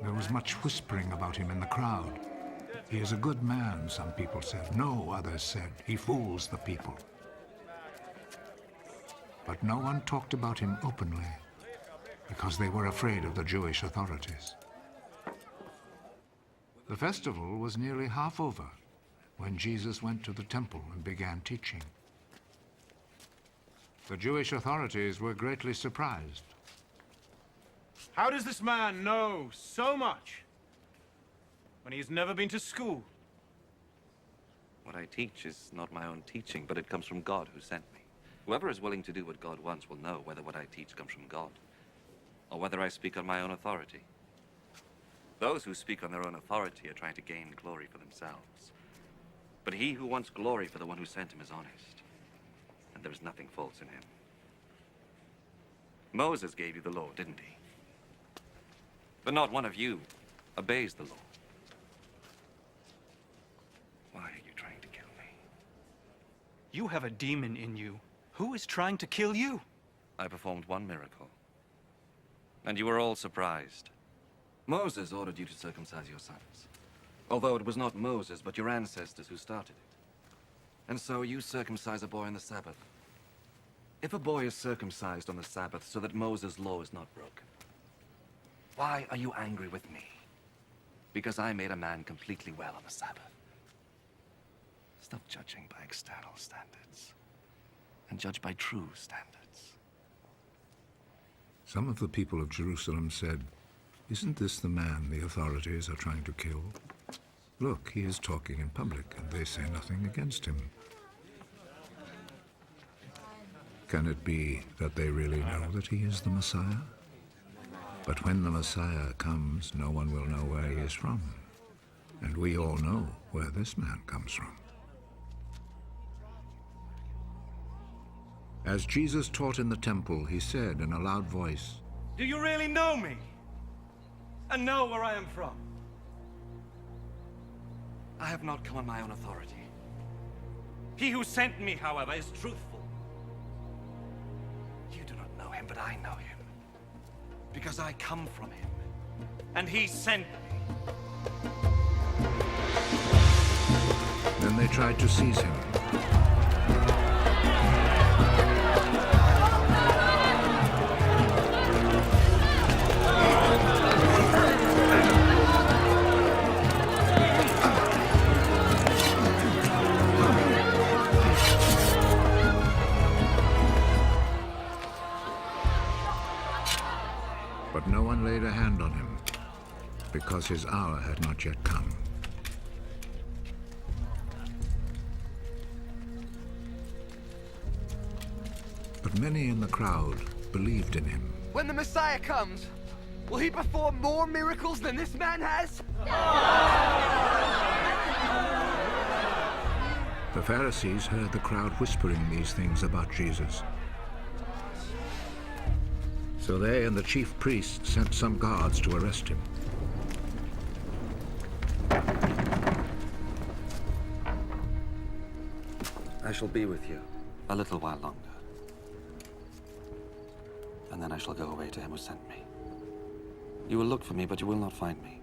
There was much whispering about him in the crowd. "He is a good man," some people said. "No," others said. "He fools the people." But no one talked about him openly, because they were afraid of the Jewish authorities. The festival was nearly half over when Jesus went to the temple and began teaching. The Jewish authorities were greatly surprised. How does this man know so much when he's never been to school? What I teach is not my own teaching, but it comes from God who sent me. Whoever is willing to do what God wants will know whether what I teach comes from God, or whether I speak on my own authority. Those who speak on their own authority are trying to gain glory for themselves. But he who wants glory for the one who sent him is honest, and there is nothing false in him. Moses gave you the law, didn't he? But not one of you obeys the law. Why are you trying to kill me? You have a demon in you. Who is trying to kill you? I performed one miracle, and you were all surprised. Moses ordered you to circumcise your sons, although it was not Moses, but your ancestors who started it. And so you circumcise a boy on the Sabbath. If a boy is circumcised on the Sabbath so that Moses' law is not broken, why are you angry with me? Because I made a man completely well on the Sabbath. Stop judging by external standards, and judge by true standards. Some of the people of Jerusalem said, "Isn't this the man the authorities are trying to kill? Look, he is talking in public, and they say nothing against him." Can it be that they really know that he is the Messiah? But when the Messiah comes, no one will know where he is from. And we all know where this man comes from. As Jesus taught in the temple, he said in a loud voice, Do you really know me? And know where I am from? I have not come on my own authority. He who sent me, however, is truthful. You do not know him, but I know him. Because I come from him. And he sent me. Then they they tried to seize him. But no one laid a hand on him, because his hour had not yet come. But many in the crowd believed in him. When the Messiah comes, will he perform more miracles than this man has? The Pharisees heard the crowd whispering these things about Jesus. So they and the chief priests sent some guards to arrest him. I shall be with you a little while longer. And then I shall go away to him who sent me. You will look for me, but you will not find me.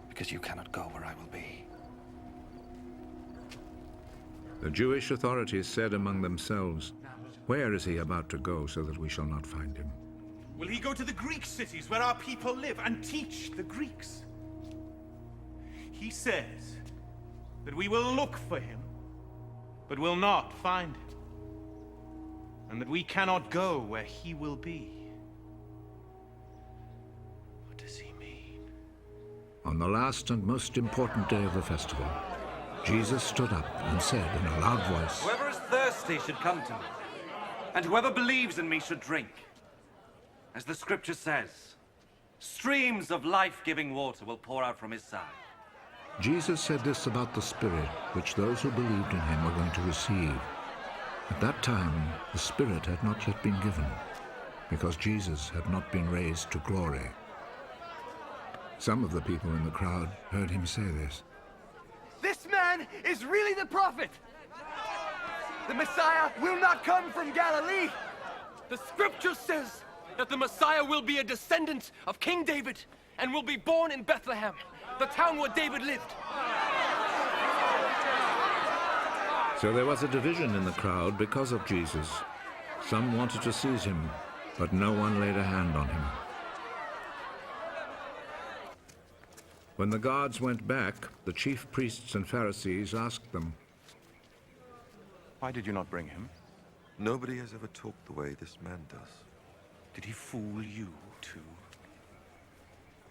Because you cannot go where I will be. The Jewish authorities said among themselves, "Where is he about to go so that we shall not find him?" Will he go to the Greek cities where our people live and teach the Greeks? He says that we will look for him, but will not find him, and that we cannot go where he will be. What does he mean? On the last and most important day of the festival, Jesus stood up and said in a loud voice, Whoever is thirsty should come to me, and whoever believes in me should drink. As the scripture says, streams of life-giving water will pour out from his side. Jesus said this about the Spirit, which those who believed in him were going to receive. At that time, the Spirit had not yet been given, because Jesus had not been raised to glory. Some of the people in the crowd heard him say this. This man is really the prophet! The Messiah will not come from Galilee! The scripture says that the Messiah will be a descendant of King David and will be born in Bethlehem, the town where David lived. So there was a division in the crowd because of Jesus. Some wanted to seize him, but no one laid a hand on him. When the guards went back, the chief priests and Pharisees asked them, "Why did you not bring him?" Nobody has ever talked the way this man does. Did he fool you, too?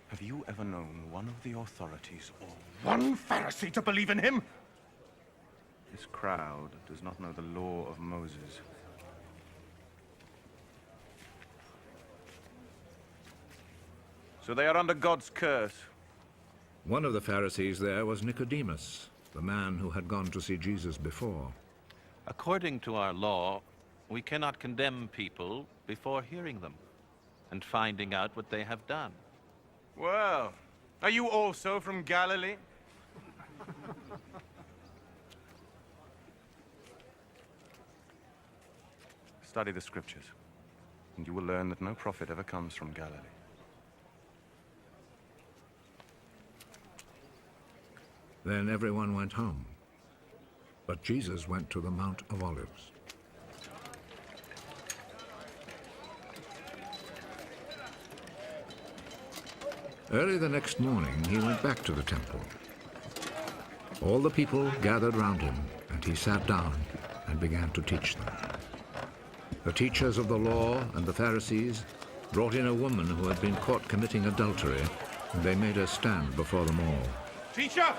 Have you ever known one of the authorities or One Pharisee to believe in him? This crowd does not know the law of Moses. So they are under God's curse. One of the Pharisees there was Nicodemus, the man who had gone to see Jesus before. According to our law, we cannot condemn people before hearing them and finding out what they have done. Well, are you also from Galilee? Study the scriptures, and you will learn that no prophet ever comes from Galilee. Then everyone went home, but Jesus went to the Mount of Olives. Early the next morning, he went back to the temple. All the people gathered round him, and he sat down and began to teach them. The teachers of the law and the Pharisees brought in a woman who had been caught committing adultery, and they made her stand before them all. Teacher!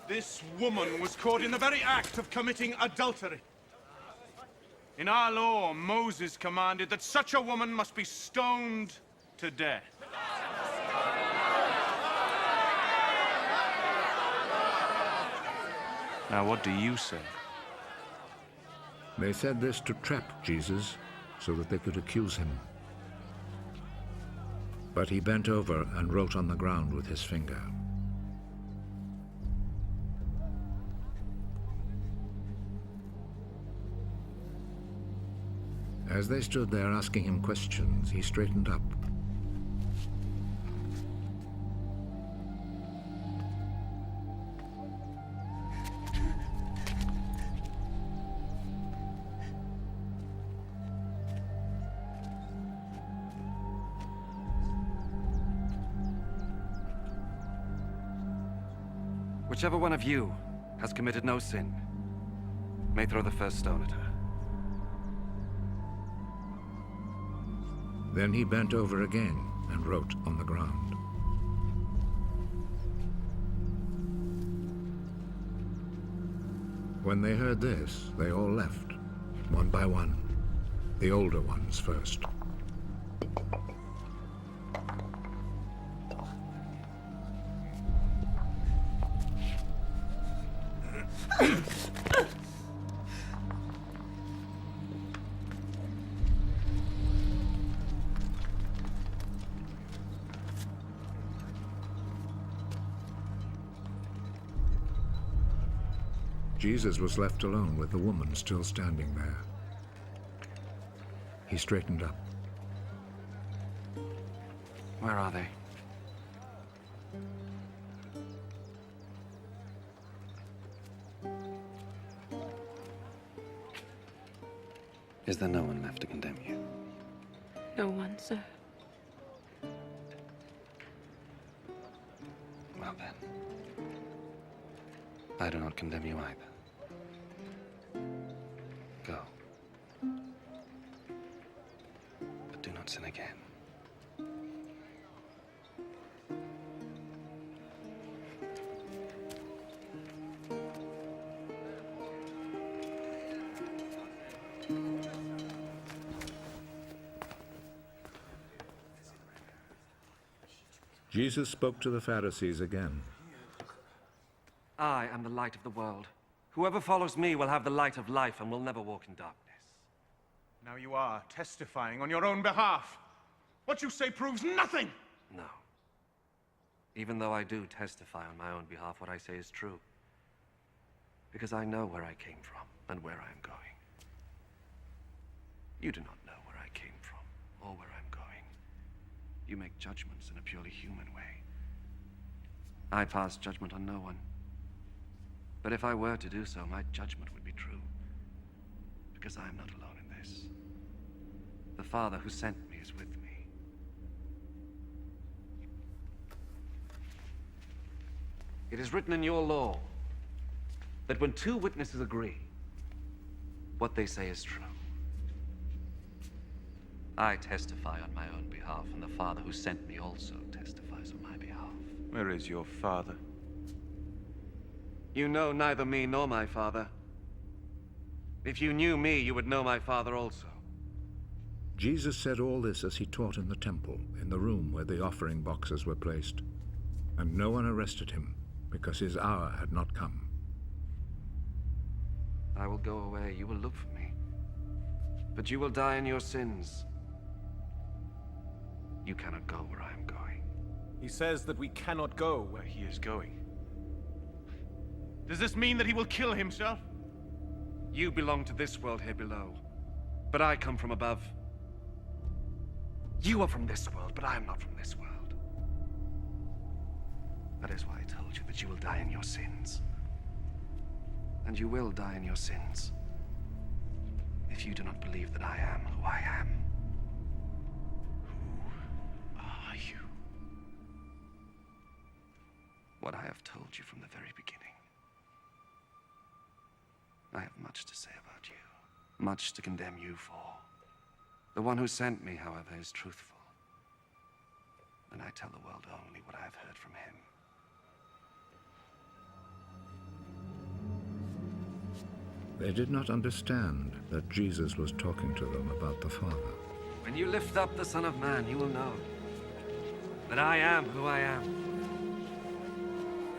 This woman was caught in the very act of committing adultery. In our law, Moses commanded that such a woman must be stoned to death. Now, what do you say? They said this to trap Jesus, so that they could accuse him. But he bent over and wrote on the ground with his finger. As they stood there asking him questions, he straightened up. Whichever one of you has committed no sin may throw the first stone at her. Then he bent over again and wrote on the ground. When they heard this, they all left, one by one, the older ones first. Jesus was left alone with the woman still standing there. He straightened up. Where are they? Is there no one left to condemn you? No one, sir. Well then, I do not condemn you either. Go. But do not sin again. Jesus spoke to the Pharisees again. I am the light of the world. Whoever follows me will have the light of life and will never walk in darkness. Now you are testifying on your own behalf. What you say proves nothing! No. Even though I do testify on my own behalf, what I say is true. Because I know where I came from and where I am going. You do not know where I came from or where I'm going. You make judgments in a purely human way. I pass judgment on no one. But if I were to do so, my judgment would be true. Because I am not alone in this. The Father who sent me is with me. It is written in your law that when two witnesses agree, what they say is true. I testify on my own behalf, and the Father who sent me also testifies on my behalf. Where is your father? You know neither me nor my Father. If you knew me, you would know my Father also. Jesus said all this as he taught in the temple, in the room where the offering boxes were placed. And no one arrested him, because his hour had not come. I will go away, you will look for me. But you will die in your sins. You cannot go where I am going. He says that we cannot go where he is going. Does this mean that he will kill himself? You belong to this world here below, but I come from above. You are from this world, but I am not from this world. That is why I told you that you will die in your sins. And you will die in your sins if you do not believe that I am who I am. Who are you? What I have told you from the very beginning. I have much to say about you, much to condemn you for. The one who sent me, however, is truthful. And I tell the world only what I have heard from him. They did not understand that Jesus was talking to them about the Father. When you lift up the Son of Man, you will know that I am who I am.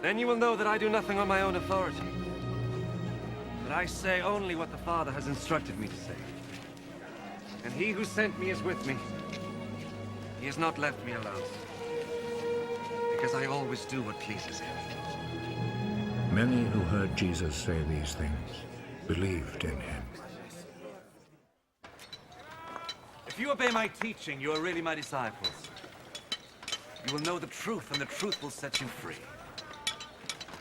Then you will know that I do nothing on my own authority. That I say only what the Father has instructed me to say. And he who sent me is with me. He has not left me alone. Because I always do what pleases him. Many who heard Jesus say these things believed in him. If you obey my teaching, you are really my disciples. You will know the truth, and the truth will set you free.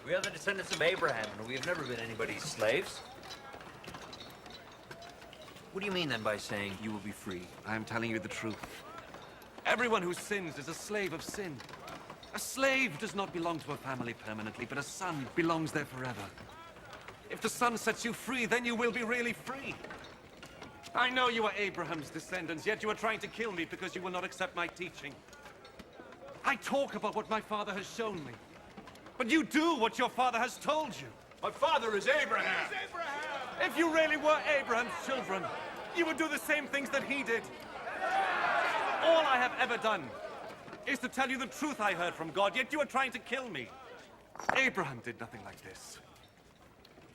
We are the descendants of Abraham, and we have never been anybody's slaves. What do you mean, then, by saying you will be free? I am telling you the truth. Everyone who sins is a slave of sin. A slave does not belong to a family permanently, but a son belongs there forever. If the son sets you free, then you will be really free. I know you are Abraham's descendants, yet you are trying to kill me because you will not accept my teaching. I talk about what my father has shown me. But you do what your father has told you. My father is Abraham. If you really were Abraham's children, you would do the same things that he did. All I have ever done is to tell you the truth I heard from God, yet you are trying to kill me. Abraham did nothing like this.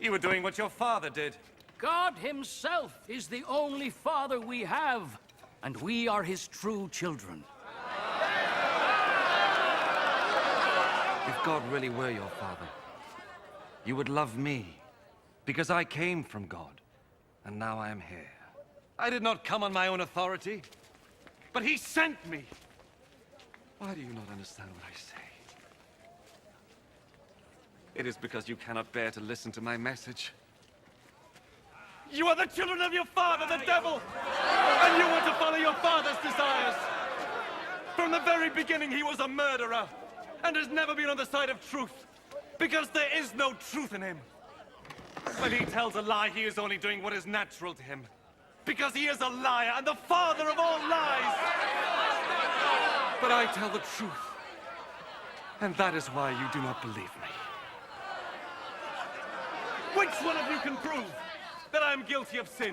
You were doing what your father did. God himself is the only father we have, and we are his true children. If God really were your father, you would love me, because I came from God, and now I am here. I did not come on my own authority, but he sent me. Why do you not understand what I say? It is because you cannot bear to listen to my message. You are the children of your father, the devil! And you want to follow your father's desires! From the very beginning, he was a murderer, and has never been on the side of truth, because there is no truth in him. When he tells a lie, he is only doing what is natural to him, because he is a liar and the father of all lies! But I tell the truth, and that is why you do not believe me. Which one of you can prove that I am guilty of sin?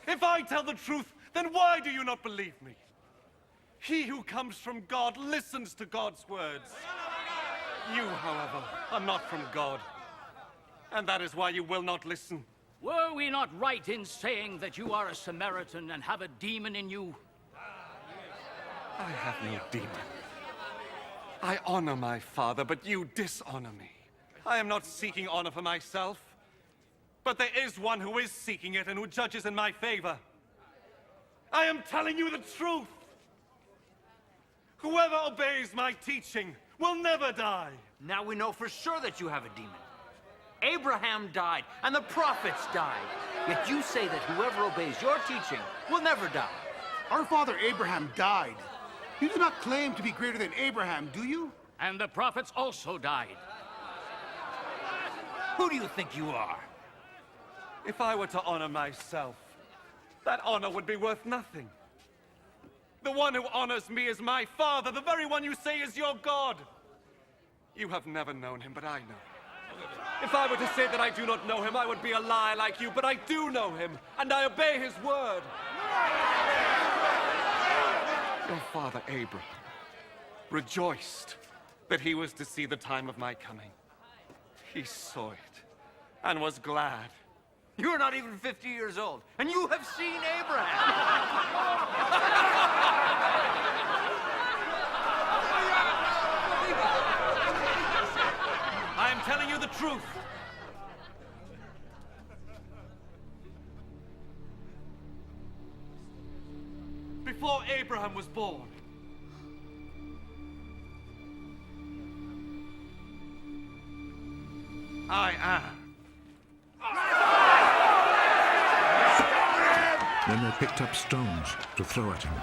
If I tell the truth, then why do you not believe me? He who comes from God listens to God's words. You, however, are not from God, and that is why you will not listen. Were we not right in saying that you are a Samaritan and have a demon in you? I have no demon. I honor my father, but you dishonor me. I am not seeking honor for myself, but there is one who is seeking it and who judges in my favor. I am telling you the truth. Whoever obeys my teaching will never die. Now we know for sure that you have a demon. Abraham died, and the prophets died. Yet you say that whoever obeys your teaching will never die. Our father Abraham died. You do not claim to be greater than Abraham, do you? And the prophets also died. Who do you think you are? If I were to honor myself, that honor would be worth nothing. The one who honors me is my father, the very one you say is your God. You have never known him, but I know. If I were to say that I do not know him, I would be a liar like you, but I do know him, and I obey his word. Your father, Abraham, rejoiced that he was to see the time of my coming. He saw it, and was glad. You're not even 50 years old, and you have seen Abraham! I am telling you the truth. Before Abraham was born, I am. Then they picked up stones to throw at him.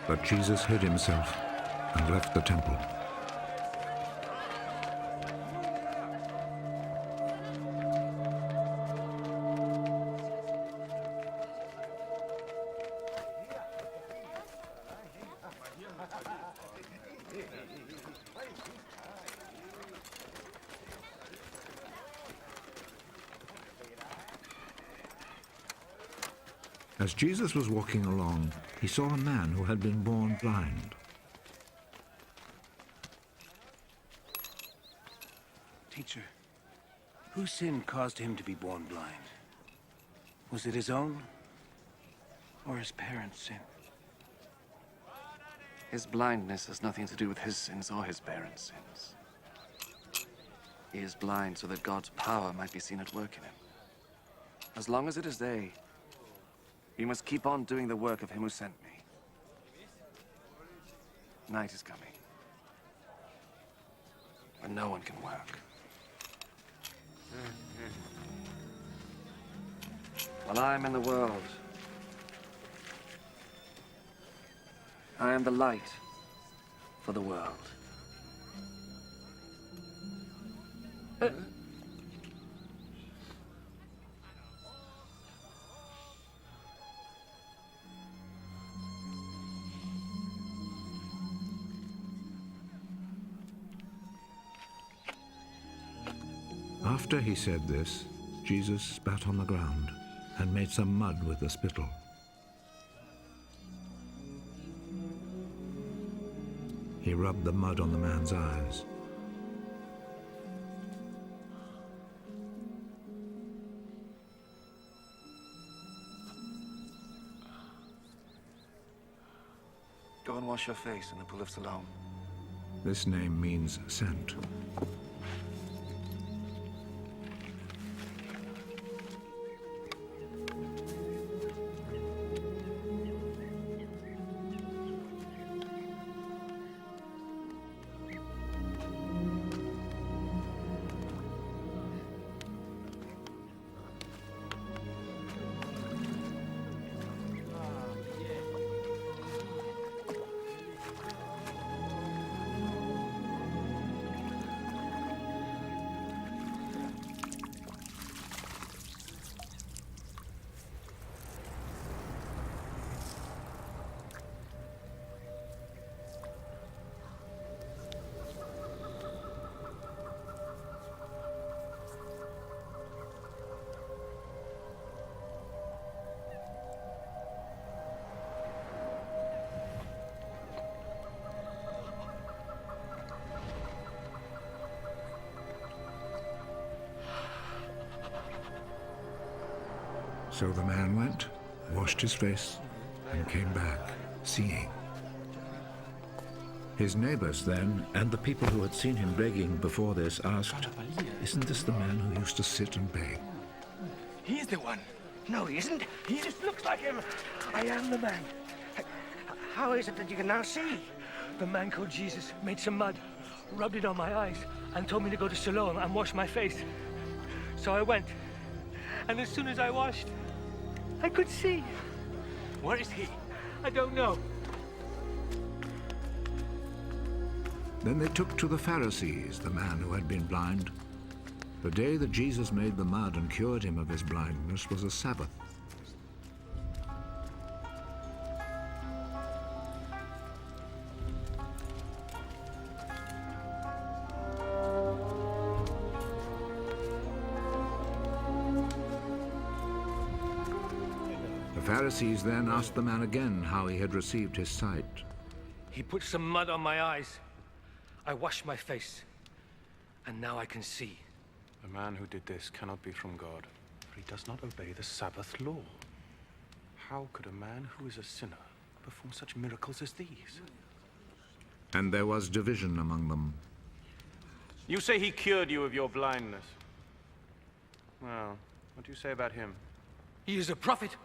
But Jesus hid himself and left the temple. As Jesus was walking along, he saw a man who had been born blind. Teacher, whose sin caused him to be born blind? Was it his own, or his parents' sin? His blindness has nothing to do with his sins or his parents' sins. He is blind so that God's power might be seen at work in him. As long as it is day, we must keep on doing the work of him who sent me. Night is coming, when no one can work. While I am in the world, I am the light for the world. After he said this, Jesus spat on the ground and made some mud with the spittle. He rubbed the mud on the man's eyes. Go and wash your face in the pool of Siloam. This name means sent. So the man went, washed his face, and came back, seeing. His neighbors then, and the people who had seen him begging before this, asked, "Isn't this the man who used to sit and beg?" He's the one. No, he isn't. He just looks like him. I am the man. How is it that you can now see? The man called Jesus made some mud, rubbed it on my eyes, and told me to go to Siloam and wash my face. So I went. And as soon as I washed, I could see. Where is he? I don't know. Then they took to the Pharisees the man who had been blind. The day that Jesus made the mud and cured him of his blindness was a Sabbath. The Pharisees then asked the man again how he had received his sight. He put some mud on my eyes. I washed my face, and now I can see. The man who did this cannot be from God, for he does not obey the Sabbath law. How could a man who is a sinner perform such miracles as these? And there was division among them. You say he cured you of your blindness. Well, what do you say about him? He is a prophet.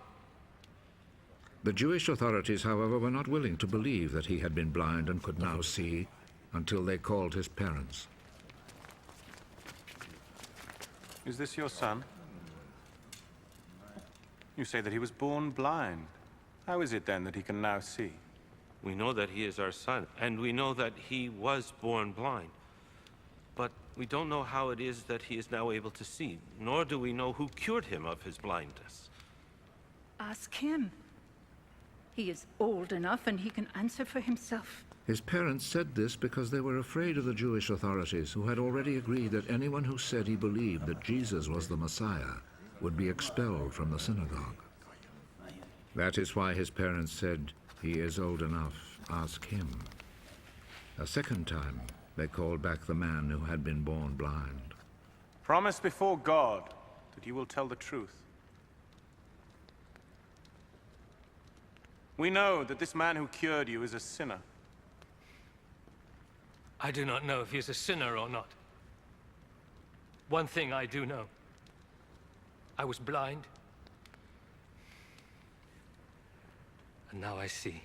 The Jewish authorities, however, were not willing to believe that he had been blind and could now see, until they called his parents. Is this your son? You say that he was born blind. How is it then that he can now see? We know that he is our son, and we know that he was born blind. But we don't know how it is that he is now able to see, nor do we know who cured him of his blindness. Ask him. He is old enough and he can answer for himself. His parents said this because they were afraid of the Jewish authorities, who had already agreed that anyone who said he believed that Jesus was the Messiah would be expelled from the synagogue. That is why his parents said, "He is old enough, ask him." A second time, they called back the man who had been born blind. Promise before God that you will tell the truth. We know that this man who cured you is a sinner. I do not know if he is a sinner or not. One thing I do know. I was blind. And now I see.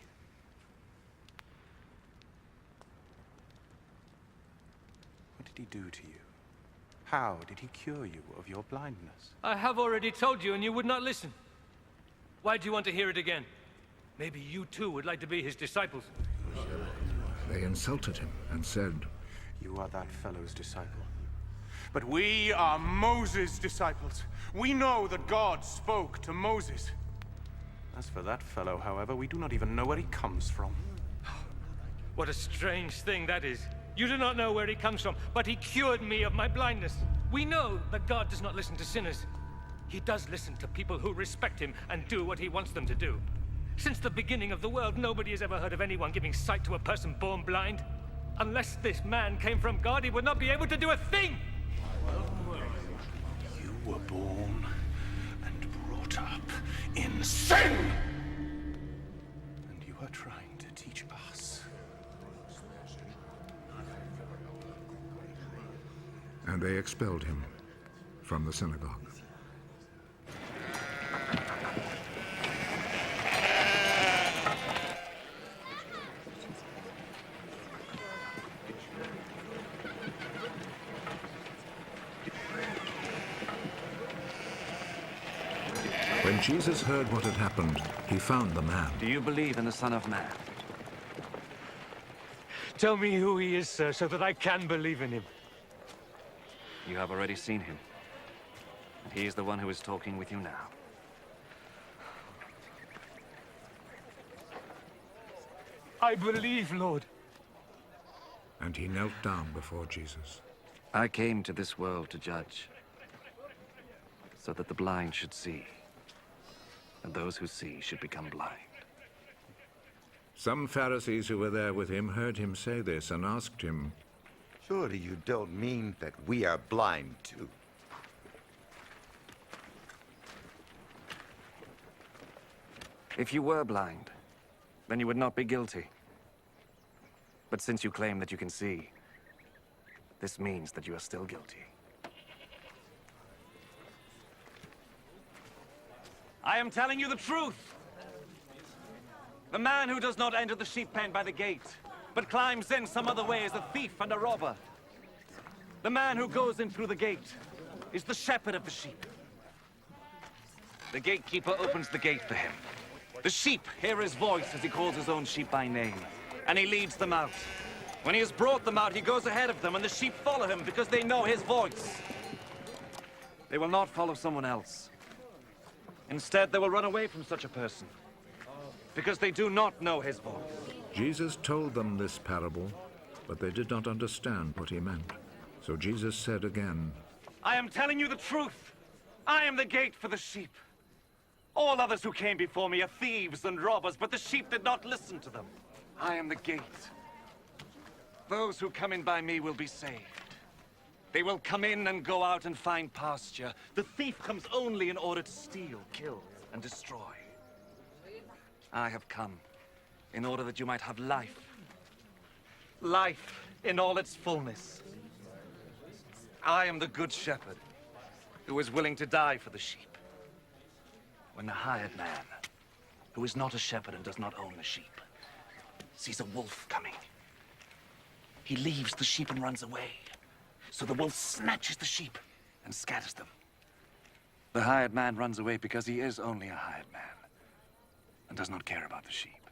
What did he do to you? How did he cure you of your blindness? I have already told you, and you would not listen. Why do you want to hear it again? Maybe you too would like to be his disciples. They insulted him and said, "You are that fellow's disciple." But we are Moses' disciples. We know that God spoke to Moses. As for that fellow, however, we do not even know where he comes from. What a strange thing that is. You do not know where he comes from, but he cured me of my blindness. We know that God does not listen to sinners. He does listen to people who respect him and do what he wants them to do. Since the beginning of the world, nobody has ever heard of anyone giving sight to a person born blind. Unless this man came from God, he would not be able to do a thing! You were born and brought up in sin! And you are trying to teach us. and they expelled him from the synagogue. When Jesus heard what had happened, he found the man. Do you believe in the Son of Man? Tell me who he is, sir, so that I can believe in him. You have already seen him. And he is the one who is talking with you now. I believe, Lord. And he knelt down before Jesus. I came to this world to judge, so that the blind should see, and those who see should become blind. Some Pharisees who were there with him heard him say this and asked him, "Surely you don't mean that we are blind too?" If you were blind, then you would not be guilty. But since you claim that you can see, this means that you are still guilty. I am telling you the truth. The man who does not enter the sheep pen by the gate, but climbs in some other way is a thief and a robber. The man who goes in through the gate is the shepherd of the sheep. The gatekeeper opens the gate for him. The sheep hear his voice as he calls his own sheep by name, and he leads them out. When he has brought them out, he goes ahead of them, and the sheep follow him because they know his voice. They will not follow someone else. Instead, they will run away from such a person, because they do not know his voice. Jesus told them this parable, but they did not understand what he meant. So Jesus said again, I am telling you the truth. I am the gate for the sheep. All others who came before me are thieves and robbers, but the sheep did not listen to them. I am the gate. Those who come in by me will be saved. They will come in and go out and find pasture. The thief comes only in order to steal, kill, and destroy. I have come in order that you might have life. Life in all its fullness. I am the good shepherd who is willing to die for the sheep. When the hired man, who is not a shepherd and does not own the sheep, sees a wolf coming, he leaves the sheep and runs away. So the wolf snatches the sheep and scatters them. The hired man runs away because he is only a hired man and does not care about the sheep.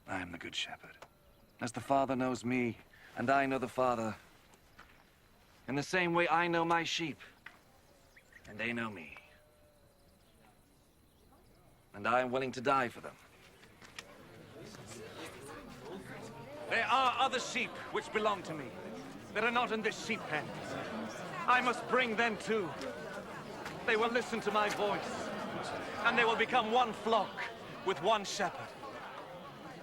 I am the good shepherd. As the Father knows me, and I know the Father, in the same way I know my sheep, and they know me. And I am willing to die for them. There are other sheep which belong to me that are not in this sheep pen. I must bring them too. They will listen to my voice, and they will become one flock with one shepherd.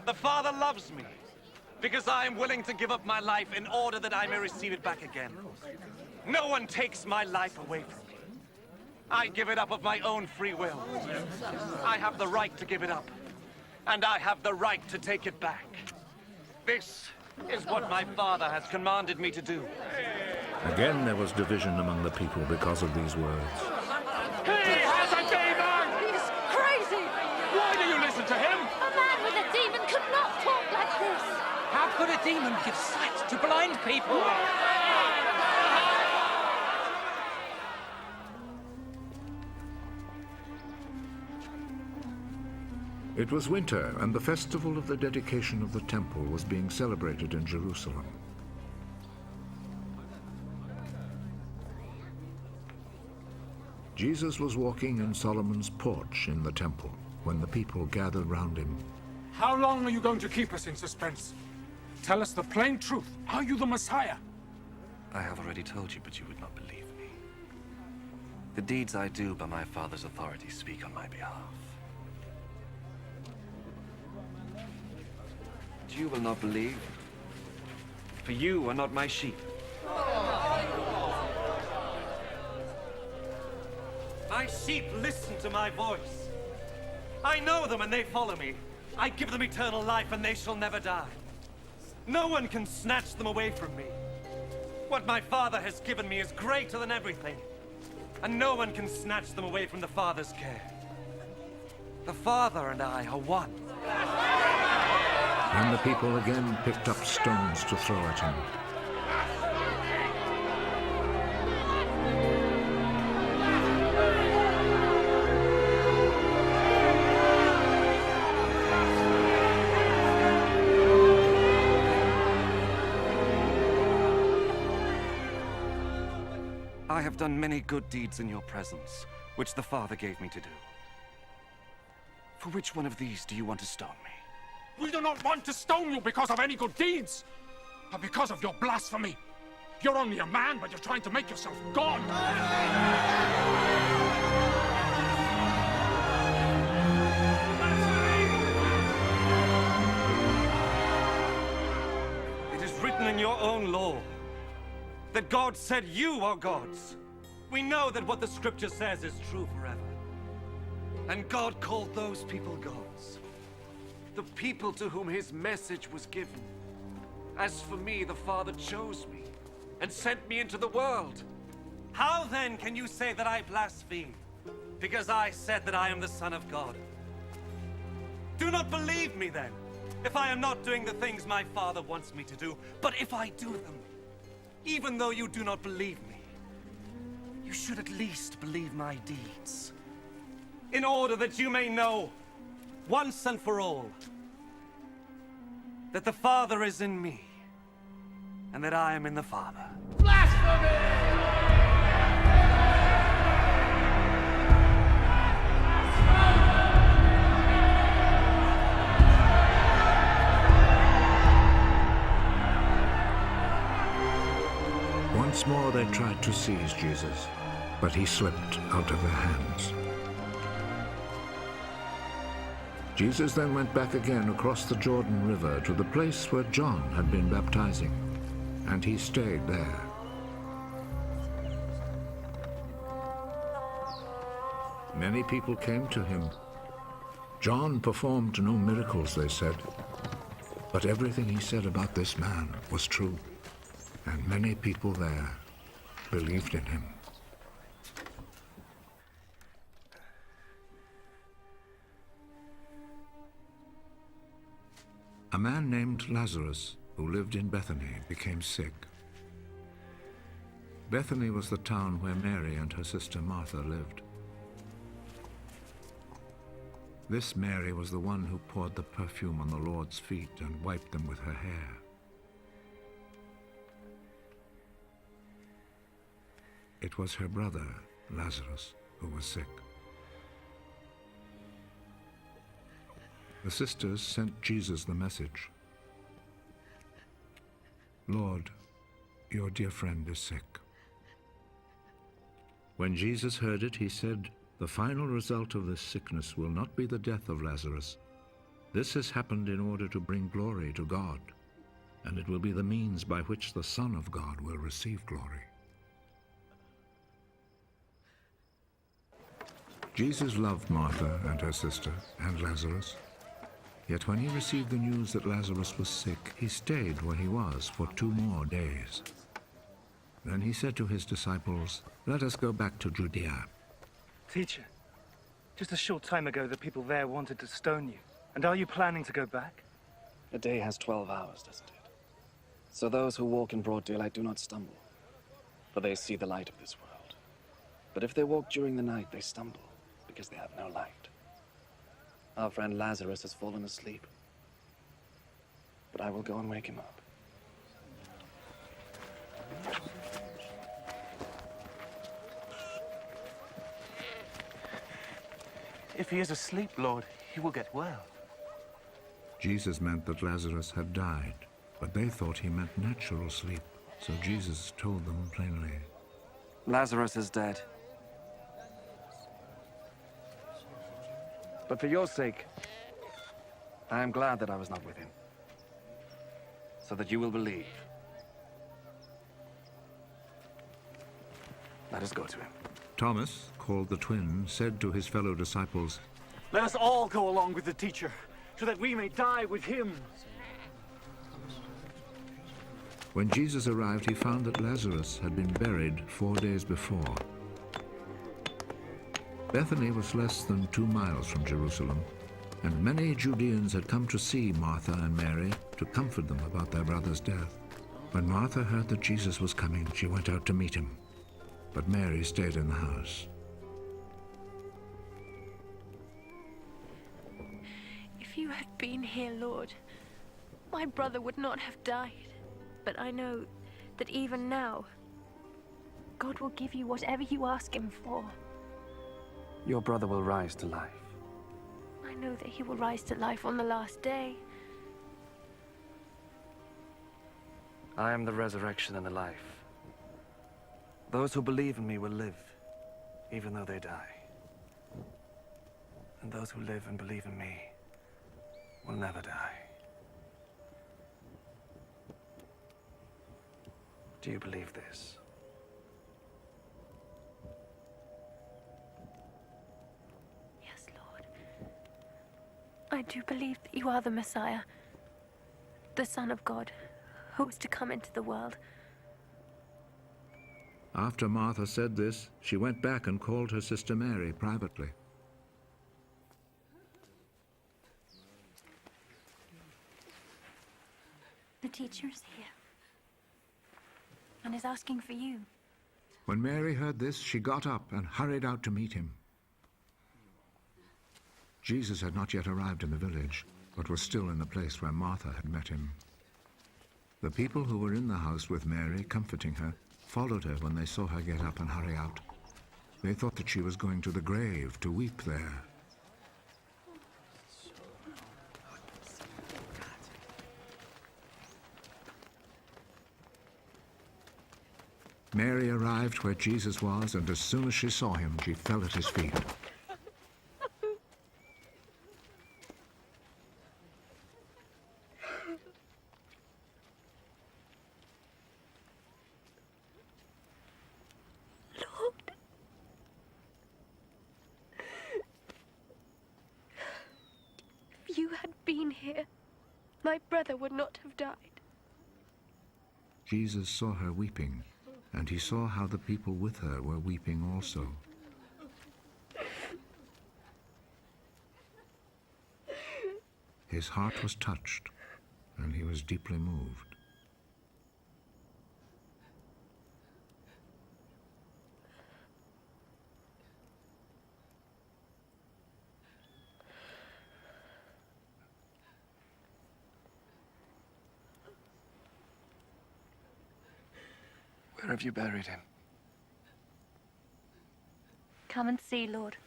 The Father loves me because I am willing to give up my life in order that I may receive it back again. No one takes my life away from me. I give it up of my own free will. I have the right to give it up, and I have the right to take it back. This is what my Father has commanded me to do. Again there was division among the people because of these words. He has a demon! He's crazy! Why do you listen to him? A man with a demon could not talk like this! How could a demon give sight to blind people? It was winter, and the festival of the dedication of the temple was being celebrated in Jerusalem. Jesus was walking in Solomon's porch in the temple when the people gathered round him. How long are you going to keep us in suspense? Tell us the plain truth. Are you the Messiah? I have already told you, but you would not believe me. The deeds I do by my Father's authority speak on my behalf. But you will not believe, for you are not my sheep. My sheep listen to my voice. I know them and they follow me. I give them eternal life and they shall never die. No one can snatch them away from me. What my Father has given me is greater than everything. And no one can snatch them away from the Father's care. The Father and I are one. And the people again picked up stones to throw at him. I have done many good deeds in your presence, which the Father gave me to do. For which one of these do you want to stone me? We do not want to stone you because of any good deeds, but because of your blasphemy. You're only a man, but you're trying to make yourself God. It is written in your own law that God said you are gods. We know that what the scripture says is true forever. And God called those people gods. The people to whom his message was given. As for me, the Father chose me and sent me into the world. How then can you say that I blaspheme? Because I said that I am the Son of God. Do not believe me then, if I am not doing the things my Father wants me to do. But if I do them, even though you do not believe me, you should at least believe my deeds. In order that you may know, once and for all, that the Father is in me, and that I am in the Father. Once more they tried to seize Jesus, but he slipped out of their hands. Jesus then went back again across the Jordan River to the place where John had been baptizing, and he stayed there. Many people came to him. John performed no miracles, they said, but everything he said about this man was true, and many people there believed in him. A man named Lazarus, who lived in Bethany, became sick. Bethany was the town where Mary and her sister Martha lived. This Mary was the one who poured the perfume on the Lord's feet and wiped them with her hair. It was her brother, Lazarus, who was sick. The sisters sent Jesus the message, "Lord, your dear friend is sick." When Jesus heard it, he said, "The final result of this sickness will not be the death of Lazarus. This has happened in order to bring glory to God, and it will be the means by which the Son of God will receive glory." Jesus loved Martha and her sister and Lazarus. Yet when he received the news that Lazarus was sick, he stayed where he was for 2 more days. Then he said to his disciples, "Let us go back to Judea." Teacher, just a short time ago the people there wanted to stone you. And are you planning to go back? A day has 12 hours, doesn't it? So those who walk in broad daylight do not stumble, for they see the light of this world. But if they walk during the night, they stumble, because they have no light. Our friend Lazarus has fallen asleep, but I will go and wake him up. If he is asleep, Lord, he will get well. Jesus meant that Lazarus had died, but they thought he meant natural sleep. So Jesus told them plainly, Lazarus is dead. But for your sake, I am glad that I was not with him, so that you will believe. Let us go to him. Thomas, called the twin, said to his fellow disciples, Let us all go along with the teacher, so that we may die with him. When Jesus arrived, he found that Lazarus had been buried 4 days before. Bethany was less than 2 miles from Jerusalem, and many Judeans had come to see Martha and Mary to comfort them about their brother's death. When Martha heard that Jesus was coming, she went out to meet him, but Mary stayed in the house. If you had been here, Lord, my brother would not have died. But I know that even now, God will give you whatever you ask him for. Your brother will rise to life. I know that he will rise to life on the last day. I am the resurrection and the life. Those who believe in me will live, even though they die. And those who live and believe in me will never die. Do you believe this? Yes, Lord. I do believe that you are the Messiah, the Son of God, who is to come into the world. After Martha said this, she went back and called her sister Mary privately. The teacher is here and is asking for you. When Mary heard this, she got up and hurried out to meet him. Jesus had not yet arrived in the village, but was still in the place where Martha had met him. The people who were in the house with Mary, comforting her, followed her when they saw her get up and hurry out. They thought that she was going to the grave to weep there. Mary arrived where Jesus was, and as soon as she saw him, she fell at his feet. Lord, if you had been here, my brother would not have died. Jesus saw her weeping, and he saw how the people with her were weeping also. His heart was touched, and he was deeply moved. Where have you buried him? Come and see, Lord.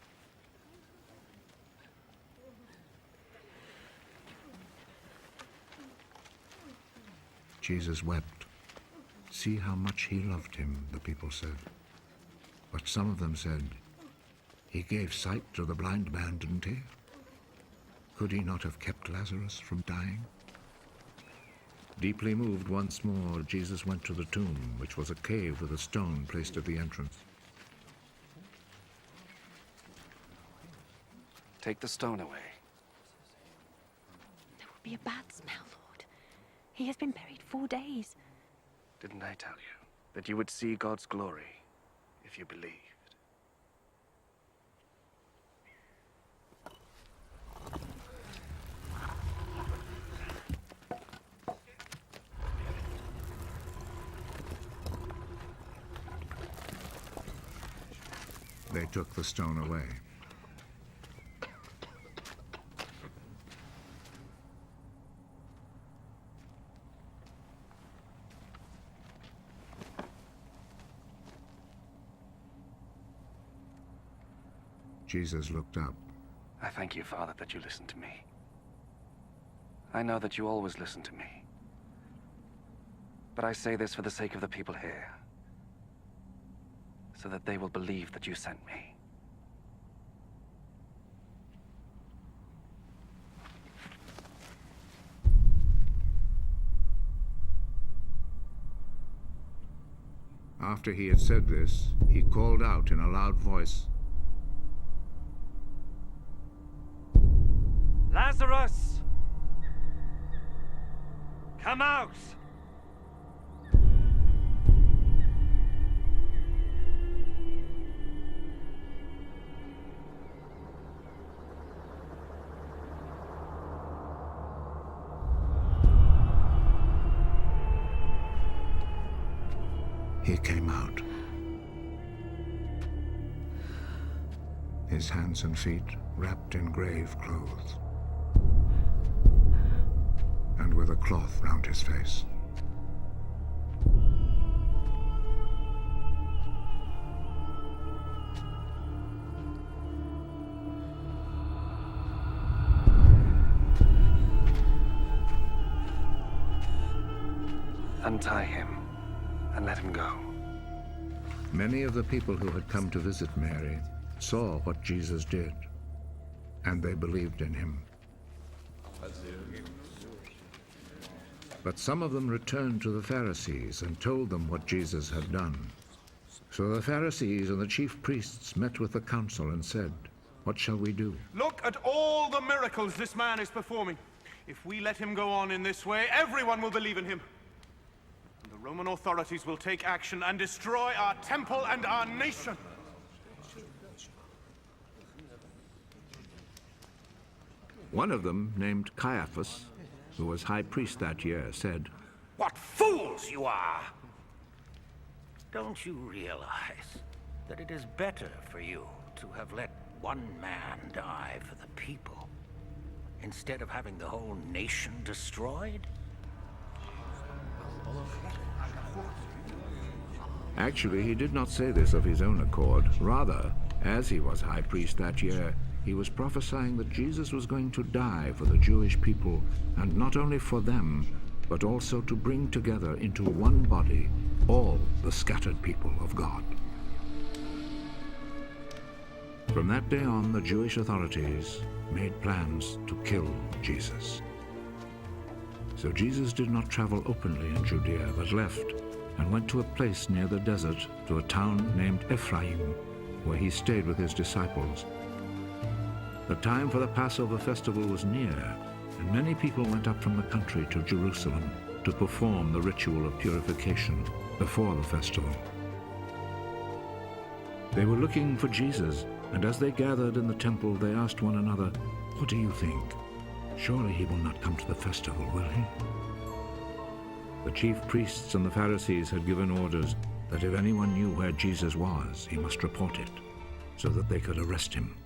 Jesus wept. See how much he loved him, the people said. But some of them said, he gave sight to the blind man, didn't he? Could he not have kept Lazarus from dying? Deeply moved once more, Jesus went to the tomb, which was a cave with a stone placed at the entrance. Take the stone away. There will be a bad smell, Lord. He has been buried 4 days. Didn't I tell you? that you would see God's glory if you believed. They took the stone away. Jesus looked up. I thank you, Father, that you listened to me. I know that you always listen to me. But I say this for the sake of the people here, so that they will believe that you sent me. After he had said this, he called out in a loud voice, Lazarus! Come out! He came out. His hands and feet wrapped in grave clothes, and with a cloth round his face. Untie him and let him go. Many of the people who had come to visit Mary saw what Jesus did, and they believed in him. But some of them returned to the Pharisees and told them what Jesus had done. So the Pharisees and the chief priests met with the council and said, "What shall we do?" Look at all the miracles this man is performing. If we let him go on in this way, everyone will believe in him. And the Roman authorities will take action and destroy our temple and our nation. One of them, named Caiaphas, who was high priest that year, said, What fools you are! Don't you realize that it is better for you to have let one man die for the people, instead of having the whole nation destroyed? Actually, he did not say this of his own accord. Rather, as he was high priest that year, he was prophesying that Jesus was going to die for the Jewish people, and not only for them, but also to bring together into one body all the scattered people of God. From that day on, the Jewish authorities made plans to kill Jesus. So Jesus did not travel openly in Judea, but left and went to a place near the desert, to a town named Ephraim, where he stayed with his disciples. The time for the Passover festival was near, and many people went up from the country to Jerusalem to perform the ritual of purification before the festival. They were looking for Jesus, and as they gathered in the temple, they asked one another, "What do you think? Surely he will not come to the festival, will he?" The chief priests and the Pharisees had given orders that if anyone knew where Jesus was, he must report it, so that they could arrest him.